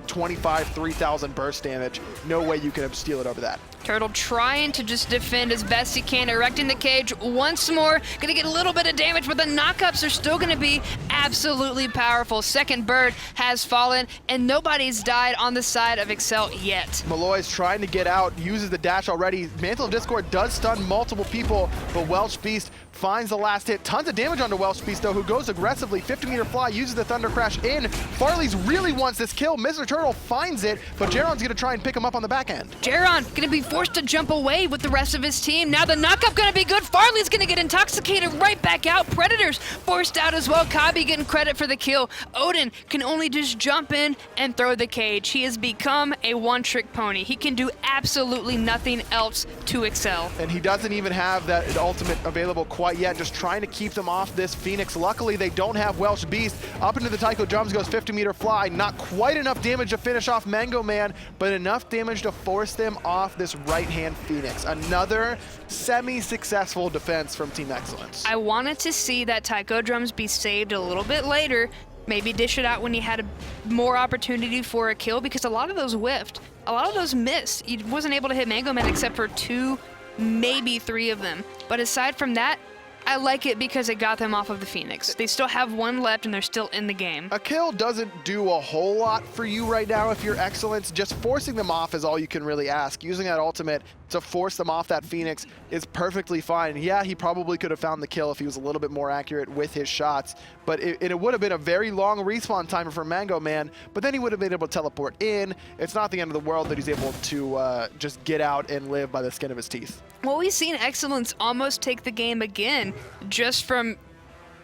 Speaker 2: 25, 3,000 burst damage. No way you can steal it over that.
Speaker 1: Turtle trying to just defend as best he can, erecting the cage once more. Gonna get a little bit of damage, but the knockups are still gonna be absolutely powerful. Second bird has fallen, and nobody's died on the side of exceL yet.
Speaker 2: Maloaise trying to get out, uses the dash already. Mantle of Discord does stun multiple people, but Welshbeastq finds the last hit. Tons of damage onto Welshbeastq though, who goes aggressively. 50-meter fly, uses the Thunder Crash in. Farleez really wants this kill. Mr. Turtle finds it, but Jeron's gonna try and pick him up on the back end.
Speaker 1: Jeron gonna be forced to jump away with the rest of his team. Now the knockup gonna be good. Farleez gonna get intoxicated right back out. Predators forced out as well. CobbY getting credit for the kill. Odin can only just jump in and throw the cage. He has become a one-trick pony. He can do absolutely nothing else to exceL.
Speaker 2: And he doesn't even have that ultimate available quite yet, just trying to keep them off this Phoenix. Luckily, they don't have Welshbeastq. Up into the Taiko drums goes 50-meter fly. Not quite enough damage to finish off Mango Man, but enough damage to force them off this right-hand Phoenix. Another semi-successful defense from Team eXcellence.
Speaker 1: I wanted to see that Taiko drums be saved a little bit later, maybe dish it out when he had more opportunity for a kill, because a lot of those whiffed. A lot of those missed. He wasn't able to hit Mango Man except for 2, maybe 3 of them. But aside from that, I like it because it got them off of the Phoenix. They still have 1 left and they're still in the game.
Speaker 2: A kill doesn't do a whole lot for you right now if you're eXcellence. Just forcing them off is all you can really ask. Using that ultimate to force them off that Phoenix is perfectly fine. Yeah, he probably could have found the kill if he was a little bit more accurate with his shots, but it would have been a very long respawn timer for Mango Man, but then he would have been able to teleport in. It's not the end of the world that he's able to just get out and live by the skin of his teeth.
Speaker 1: Well, we've seen eXcellence almost take the game again just from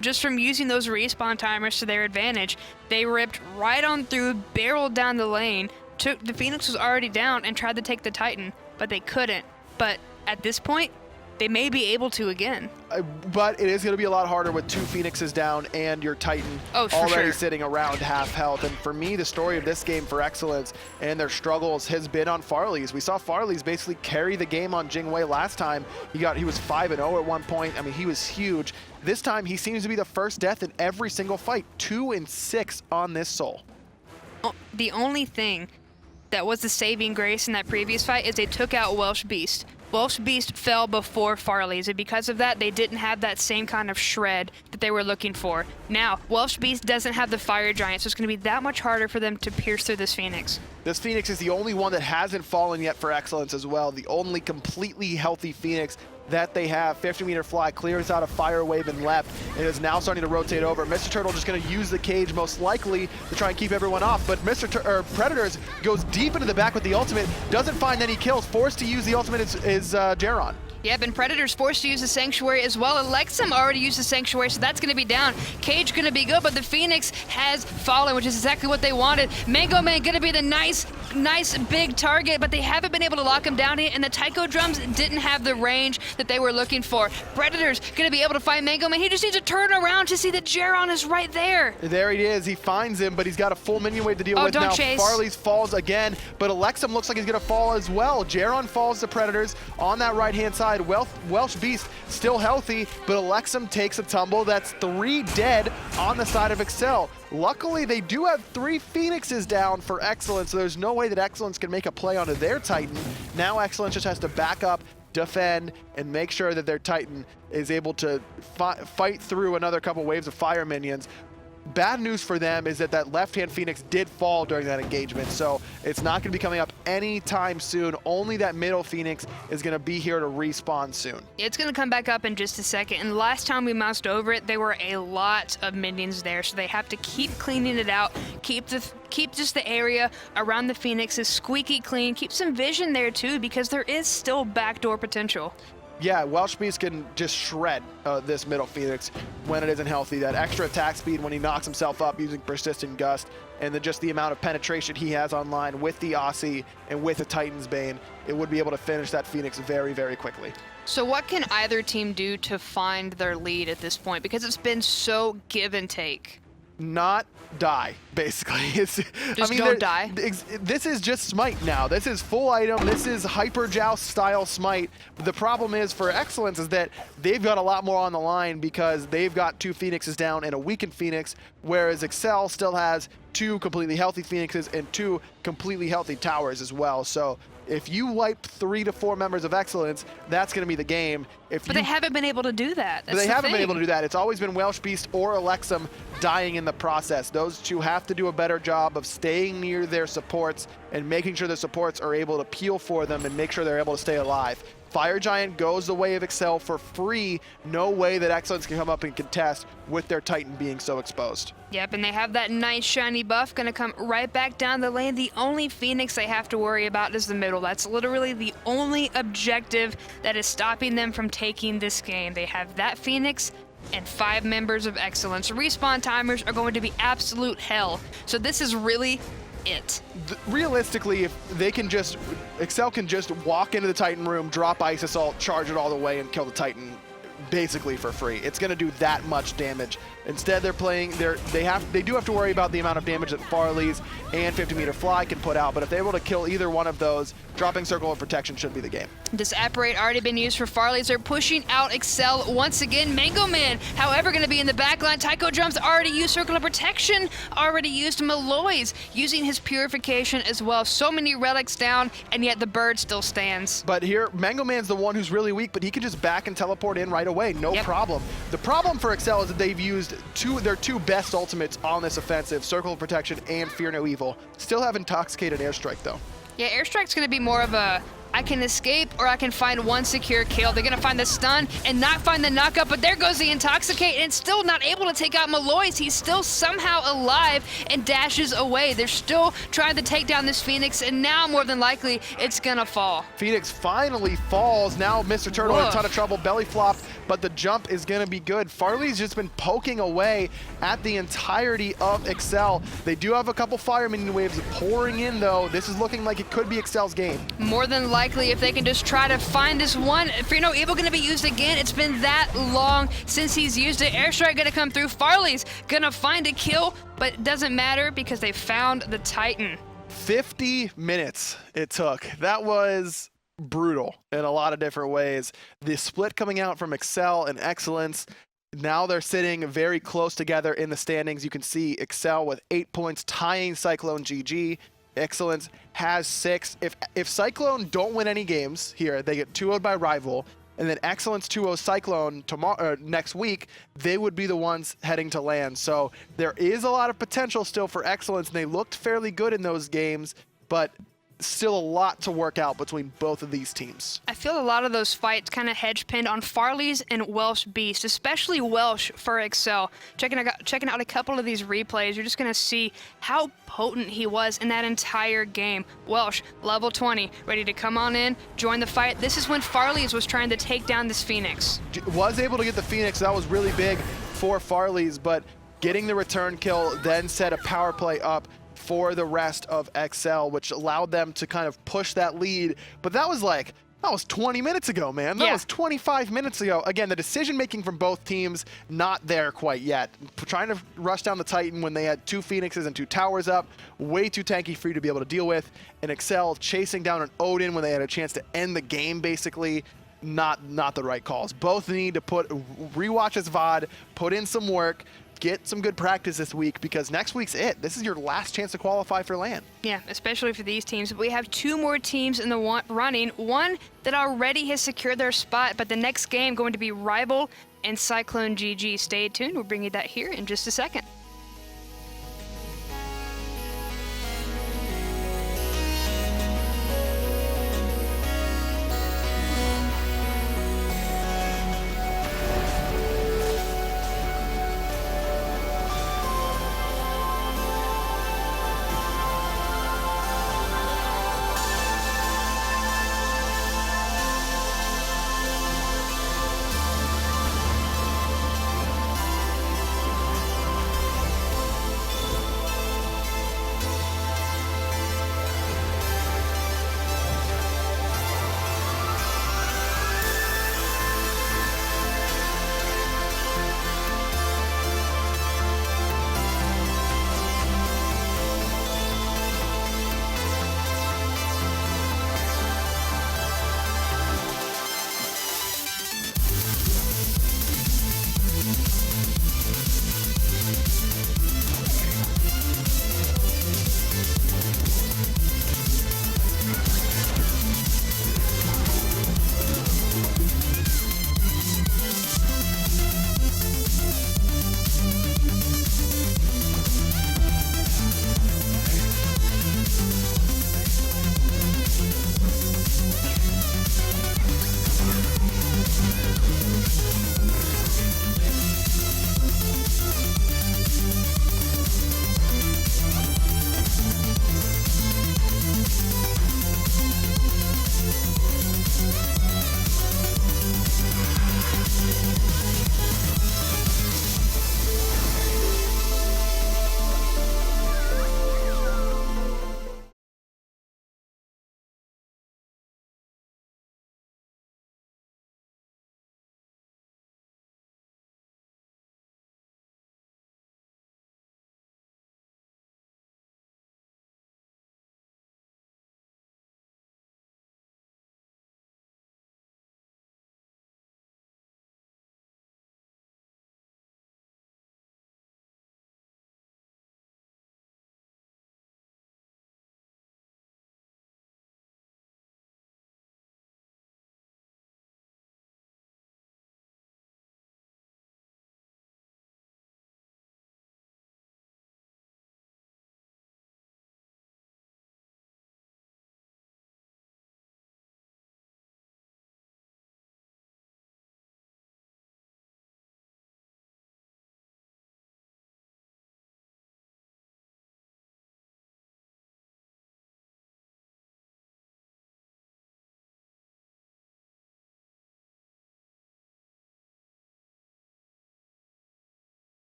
Speaker 1: using those respawn timers to their advantage. They ripped right on through, barreled down the lane, the Phoenix was already down and tried to take the Titan, but they couldn't. But at this point, they may be able to again.
Speaker 2: But it is going to be a lot harder with 2 Phoenixes down and your Titan already sitting around half health. And for me, the story of this game for eXcellence and their struggles has been on Farleez. We saw Farleez basically carry the game on Jing last time. He was 5-0 at one point. I mean, he was huge. This time, he seems to be the first death in every single fight. 2 and 6 on this Soul.
Speaker 1: The only thing that was the saving grace in that previous fight is they took out Welshbeastq. Welshbeastq fell before Farleez, and because of that, they didn't have that same kind of shred that they were looking for. Now, Welshbeastq doesn't have the Fire Giant, so it's going to be that much harder for them to pierce through this Phoenix.
Speaker 2: This Phoenix is the only one that hasn't fallen yet for eXcellence as well. The only completely healthy Phoenix that they have. 50-meter fly clears out a fire wave and left. It is now starting to rotate over. Mr. Turtle just going to use the cage most likely to try and keep everyone off, but Predators goes deep into the back with the ultimate, doesn't find any kills. Forced to use the ultimate is Jeron.
Speaker 1: Yep, and Predator's forced to use the Sanctuary as well. Elexum already used the Sanctuary, so that's going to be down. Cage going to be good, but the Phoenix has fallen, which is exactly what they wanted. Mango Man going to be the nice big target, but they haven't been able to lock him down yet, and the Taiko drums didn't have the range that they were looking for. Predator's going to be able to find Mango Man. He just needs to turn around to see that Jeron is right there.
Speaker 2: There he is. He finds him, but he's got a full minion wave to deal with
Speaker 1: don't
Speaker 2: now.
Speaker 1: Chase.
Speaker 2: Farleez falls again, but Elexum looks like he's going to fall as well. Jeron falls to Predators on that right-hand side. Welshbeastq still healthy, but Elexum takes a tumble. That's 3 dead on the side of exceL. Luckily, they do have 3 Phoenixes down for eXcellence, so there's no way that eXcellence can make a play onto their Titan. Now eXcellence just has to back up, defend, and make sure that their Titan is able to fight through another couple waves of fire minions. Bad news for them is that left-hand Phoenix did fall during that engagement, so it's not going to be coming up anytime soon. Only that middle Phoenix is going to be here to respawn soon.
Speaker 1: It's going to come back up in just a second, and last time we moused over it, there were a lot of minions there, so they have to keep cleaning it out, keep just the area around the Phoenixes squeaky clean, keep some vision there too, because there is still backdoor potential.
Speaker 2: Yeah, Welshbeastq can just shred this middle Phoenix when it isn't healthy. That extra attack speed when he knocks himself up using Persistent Gust. and just the amount of penetration he has online with the Aussie and with the Titan's Bane, it would be able to finish that Phoenix very, very quickly.
Speaker 1: So what can either team do to find their lead at this point? Because it's been so give and take.
Speaker 2: Not die, basically.
Speaker 1: Don't die.
Speaker 2: This is just Smite now. This is full item. This is Hyper Joust style Smite. The problem is for eXcellence is that they've got a lot more on the line because they've got 2 Phoenixes down and a weakened Phoenix, whereas exceL still has 2 completely healthy Phoenixes and 2 completely healthy towers as well. So if you wipe 3 to 4 members of eXcellence, that's going to be the game.
Speaker 1: But they haven't been able to do that.
Speaker 2: They haven't been able to do that. It's always been Welshbeastq or Elexum dying in the process. Those 2 have to do a better job of staying near their supports and making sure the supports are able to peel for them and make sure they're able to stay alive. Fire Giant goes the way of exceL for free. No way that eXcellence can come up and contest with their Titan being so exposed.
Speaker 1: Yep, and they have that nice shiny buff going to come right back down the lane. The only Phoenix they have to worry about is the middle. That's literally the only objective that is stopping them from taking this game. They have that Phoenix and 5 members of eXcellence. Respawn timers are going to be absolute hell. So this is really it.
Speaker 2: Realistically, if they can just, exceL can just walk into the Titan room, drop Ice Assault, charge it all the way, and kill the Titan basically for free. It's going to do that much damage. Instead, they're playing. They do have to worry about the amount of damage that Farleez and 50-meter Fly can put out. But if they're able to kill either one of those, dropping Circle of Protection should be the game.
Speaker 1: Disapparate already been used for Farleez. They're pushing out exceL once again. Mango Man, however, going to be in the backline. Tycho Drums already used Circle of Protection. Already used Maloaise, using his Purification as well. So many relics down, and yet the bird still stands.
Speaker 2: But here, Mango Man's the one who's really weak, but he can just back and teleport in right away. No problem. The problem for exceL is that they've used their 2 best ultimates on this offensive, Circle of Protection and Fear No Evil. Still have Intoxicated Airstrike, though.
Speaker 1: Yeah, Airstrike's going to be more of a, I can escape or I can find one secure kill. They're going to find the stun and not find the knockup, but there goes the Intoxicate, and still not able to take out Maloaise. He's still somehow alive and dashes away. They're still trying to take down this Phoenix, and now more than likely it's going to fall.
Speaker 2: Phoenix finally falls. Now Mr. Turtle in a ton of trouble, belly flopped, but the jump is going to be good. Farleez just been poking away at the entirety of exceL. They do have a couple fire minion waves pouring in, though. This is looking like it could be exceL's game.
Speaker 1: More than likely, if they can just try to find this one. Fear No Evil going to be used again. It's been that long since he's used it. Airstrike going to come through. Farleez going to find a kill, but it doesn't matter because they found the Titan.
Speaker 2: 50 minutes it took. That was brutal in a lot of different ways. The split coming out from exceL and eXcellence, now they're sitting very close together in the standings. You can see exceL with 8 points, tying Cyclone GG. eXcellence has 6. If Cyclone don't win any games here, they get 2-0'd by Rival, and then eXcellence 2-0 Cyclone tomorrow, next week, they would be the ones heading to LAN. So there is a lot of potential still for eXcellence, and they looked fairly good in those games, but still a lot to work out between both of these teams.
Speaker 1: I feel a lot of those fights kind of hedge-pinned on Farleez and Welshbeastq, especially Welsh for exceL. Checking out a couple of these replays, you're just going to see how potent he was in that entire game. Welsh, level 20, ready to come on in, join the fight. This is when Farleez was trying to take down this Phoenix.
Speaker 2: Was able to get the Phoenix. That was really big for Farleez, but getting the return kill then set a power play up for the rest of exceL, which allowed them to kind of push that lead. But that was 20 minutes ago, man. That was 25 minutes ago. Again, the decision-making from both teams, not there quite yet. Trying to rush down the Titan when they had 2 Phoenixes and 2 towers up, way too tanky for you to be able to deal with. And exceL chasing down an Odin when they had a chance to end the game, basically. Not the right calls. Both need to rewatch this VOD, put in some work, get some good practice this week, because next week's it. This is your last chance to qualify for LAN.
Speaker 1: Yeah, especially for these teams. We have 2 more teams in the running. One that already has secured their spot, but the next game going to be Rival and Cyclone GG. Stay tuned. We'll bring you that here in just a second.